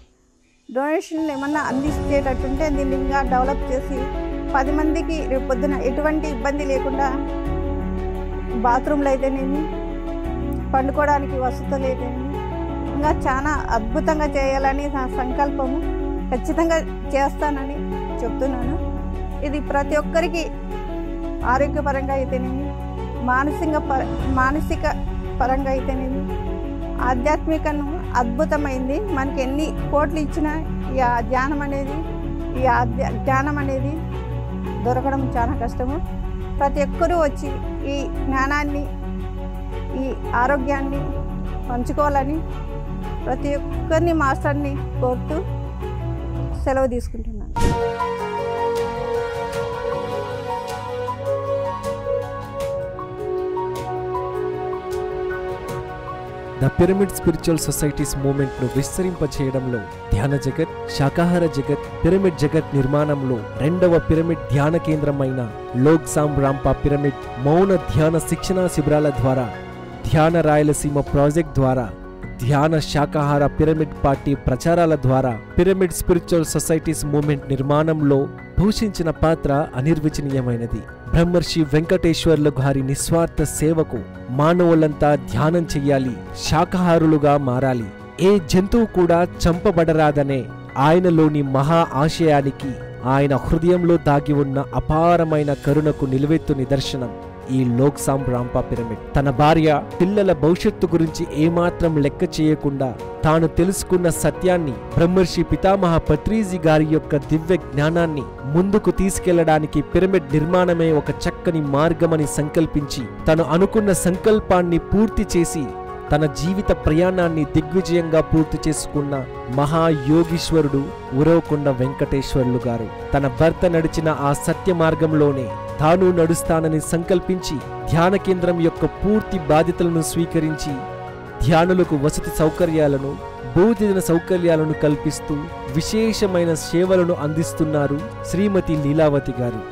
డొనేషన్లు ఏమన్నా అందించేటట్టుంటే దీన్ని ఇంకా డెవలప్ చేసి 10 మందికి రేపు పొద్దున ఎటువంటి ఇబ్బంది లేకుండా బాత్రూమ్లు అయితేనేమి, పండుకోవడానికి వసతులు అయితేనేమి ఇంకా చాలా అద్భుతంగా చేయాలని నా సంకల్పము. ఖచ్చితంగా చేస్తానని చెప్తున్నాను. ఇది ప్రతి ఒక్కరికి ఆరోగ్యపరంగా అయితేనేమి, మానసిక పరంగా అయితేనేమి, ఆధ్యాత్మికను అద్భుతమైంది. మనకి ఎన్ని కోట్లు ఇచ్చినా ఈ జ్ఞానం అనేది దొరకడం చాలా కష్టము. ప్రతి ఒక్కరూ వచ్చి ఈ జ్ఞానాన్ని, ఈ ఆరోగ్యాన్ని పంచుకోవాలని ప్రతి ఒక్కరిని మాస్టర్ని కోరుతూ సెలవు తీసుకుంటున్నాను.
ద పిరమిడ్ స్పిరిచువల్ సొసైటీస్ మూవ్మెంట్ను విస్తరింపచేయడంలో ధ్యాన జగత్, శాకాహార జగత్, పిరమిడ్ జగత్ నిర్మాణంలో 2వ పిరమిడ్ ధ్యాన కేంద్రమైన లోక్సామ్ రాంపా పిరమిడ్ మౌన ధ్యాన శిక్షణా శిబిరాల ద్వారా, ధ్యాన రాయలసీమ ప్రాజెక్ట్ ద్వారా, ధ్యాన శాకాహార పిరమిడ్ పార్టీ ప్రచారాల ద్వారా పిరమిడ్ స్పిరిచువల్ సొసైటీస్ మూవ్మెంట్ నిర్మాణంలో పోషించిన పాత్ర అనిర్వచనీయమైనది. బ్రహ్మర్షి వెంకటేశ్వర్లు గారి నిస్వార్థ సేవకు మానవులంతా ధ్యానం చెయ్యాలి, శాకాహారులుగా మారాలి, ఏ జంతువు కూడా చంపబడరాదనే ఆయనలోని మహా ఆశయానికి ఆయన హృదయంలో దాగి ఉన్న అపారమైన కరుణకు నిలువెత్తు నిదర్శనం ఈ లోక్సామ్ రాంపా పిరమిడ్. తన భార్య, పిల్లల భవిష్యత్తు గురించి ఏమాత్రం లెక్క చేయకుండా తాను తెలుసుకున్న సత్యాన్ని, బ్రహ్మర్షి పితామహ పత్రిజీ గారి యొక్క దివ్య జ్ఞానాన్ని ముందుకు తీసుకెళ్లడానికి పిరమిడ్ నిర్మాణమే ఒక చక్కని మార్గమని సంకల్పించి తను అనుకున్న సంకల్పాన్ని పూర్తి చేసి తన జీవిత ప్రయాణాన్ని దిగ్విజయంగా పూర్తి చేసుకున్న మహాయోగీశ్వరుడు ఉరవకొండ వెంకటేశ్వర్లు గారు తన భర్త నడిచిన ఆ సత్య మార్గంలోనే తాను నడుస్తానని సంకల్పించి ధ్యాన కేంద్రం యొక్క పూర్తి బాధ్యతలను స్వీకరించి ధ్యానులకు వసతి సౌకర్యాలను, భోజన సౌకర్యాలను కల్పిస్తూ విశేషమైన సేవలను అందిస్తున్నారు శ్రీమతి లీలావతి గారు.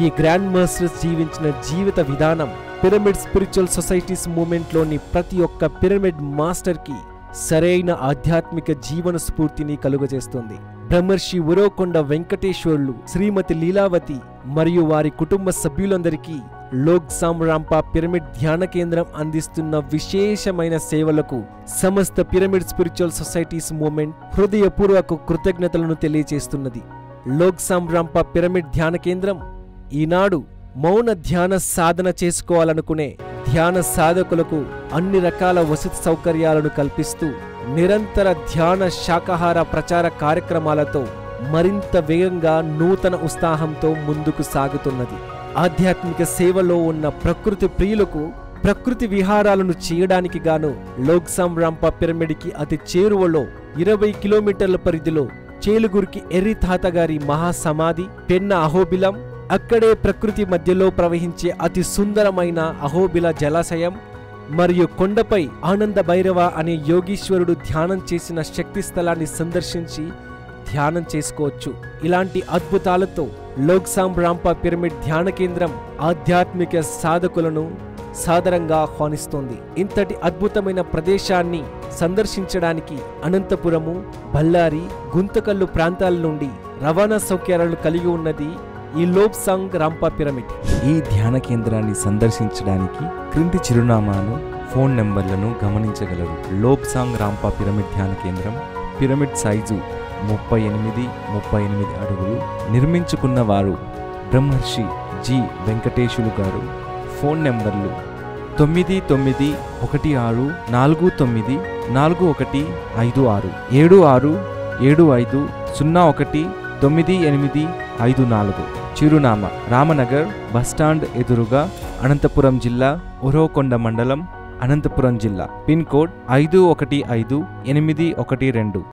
ఈ గ్రాండ్ మాస్టర్స్ జీవించిన జీవిత విధానం పిరమిడ్ స్పిరిచువల్ సొసైటీస్ మూవ్మెంట్లోని ప్రతి ఒక్క పిరమిడ్ మాస్టర్కి సరైన ఆధ్యాత్మిక జీవన స్ఫూర్తిని కలుగజేస్తుంది. బ్రహ్మర్షి ఉరవకొండ వెంకటేశ్వర్లు, శ్రీమతి లీలావతి మరియు వారి కుటుంబ సభ్యులందరికీ లోక్సామ్ రాంపా పిరమిడ్ ధ్యాన కేంద్రం అందిస్తున్న విశేషమైన సేవలకు సమస్త పిరమిడ్ స్పిరిచువల్ సొసైటీస్ మూవ్మెంట్ హృదయపూర్వక కృతజ్ఞతలను తెలియజేస్తున్నది. లోక్సామ్ రాంపా పిరమిడ్ ధ్యాన కేంద్రం ఈనాడు మౌన ధ్యాన సాధన చేసుకోవాలనుకునే ధ్యాన సాధకులకు అన్ని రకాల వసతి సౌకర్యాలను కల్పిస్తూ నిరంతర ధ్యాన శాకాహార ప్రచార కార్యక్రమాలతో మరింత వేగంగా నూతన ఉత్సాహంతో ముందుకు సాగుతున్నది. ఆధ్యాత్మిక సేవలో ఉన్న ప్రకృతి ప్రియులకు ప్రకృతి విహారాలను చేయడానికి గాను లోక్సామ్ రాంపా పిరమిడ్కి అతి చేరువలో 20 కిలోమీటర్ల పరిధిలో చేలుగురికి ఎర్రి తాతగారి మహాసమాధి, పెన్న అహోబిలం, అక్కడే ప్రకృతి మధ్యలో ప్రవహించే అతి సుందరమైన అహోబిల జలాశయం మరియు కొండపై ఆనంద భైరవ అనే యోగీశ్వరుడు ధ్యానం చేసిన శక్తి స్థలాన్ని సందర్శించి ధ్యానం చేసుకోవచ్చు. ఇలాంటి అద్భుతాలతో లోక్సామ్ రాంపా పిరమిడ్ ధ్యాన కేంద్రం ఆధ్యాత్మిక సాధకులను, సాదరంగా ఆహ్వానిస్తోంది. ఇంతటి అద్భుతమైన ప్రదేశాన్ని సందర్శించడానికి అనంతపురము, బళ్ళారి, గుంతకల్లు ప్రాంతాల నుండి రవాణా సౌకర్యాలను కలిగి ఉన్నది ఈ లోబ్సాంగ్ రాంపా పిరమిడ్. ఈ ధ్యాన కేంద్రాన్ని సందర్శించడానికి క్రింది చిరునామాను, ఫోన్ నెంబర్లను గమనించగలరు. లోబ్సాంగ్ రాంపా పిరమిడ్ ధ్యాన కేంద్రం. పిరమిడ్ సైజు 38 అడుగులు. నిర్మించుకున్న వారు బ్రహ్మర్షి జి వెంకటేశులు గారు. ఫోన్ నెంబర్లు 9916494156, 7675019854. చిరునామా రామనగర్ బస్టాండ్ ఎదురుగా, అనంతపురం జిల్లా, ఉరవకొండ మండలం, అనంతపురం జిల్లా. Pin code 515812.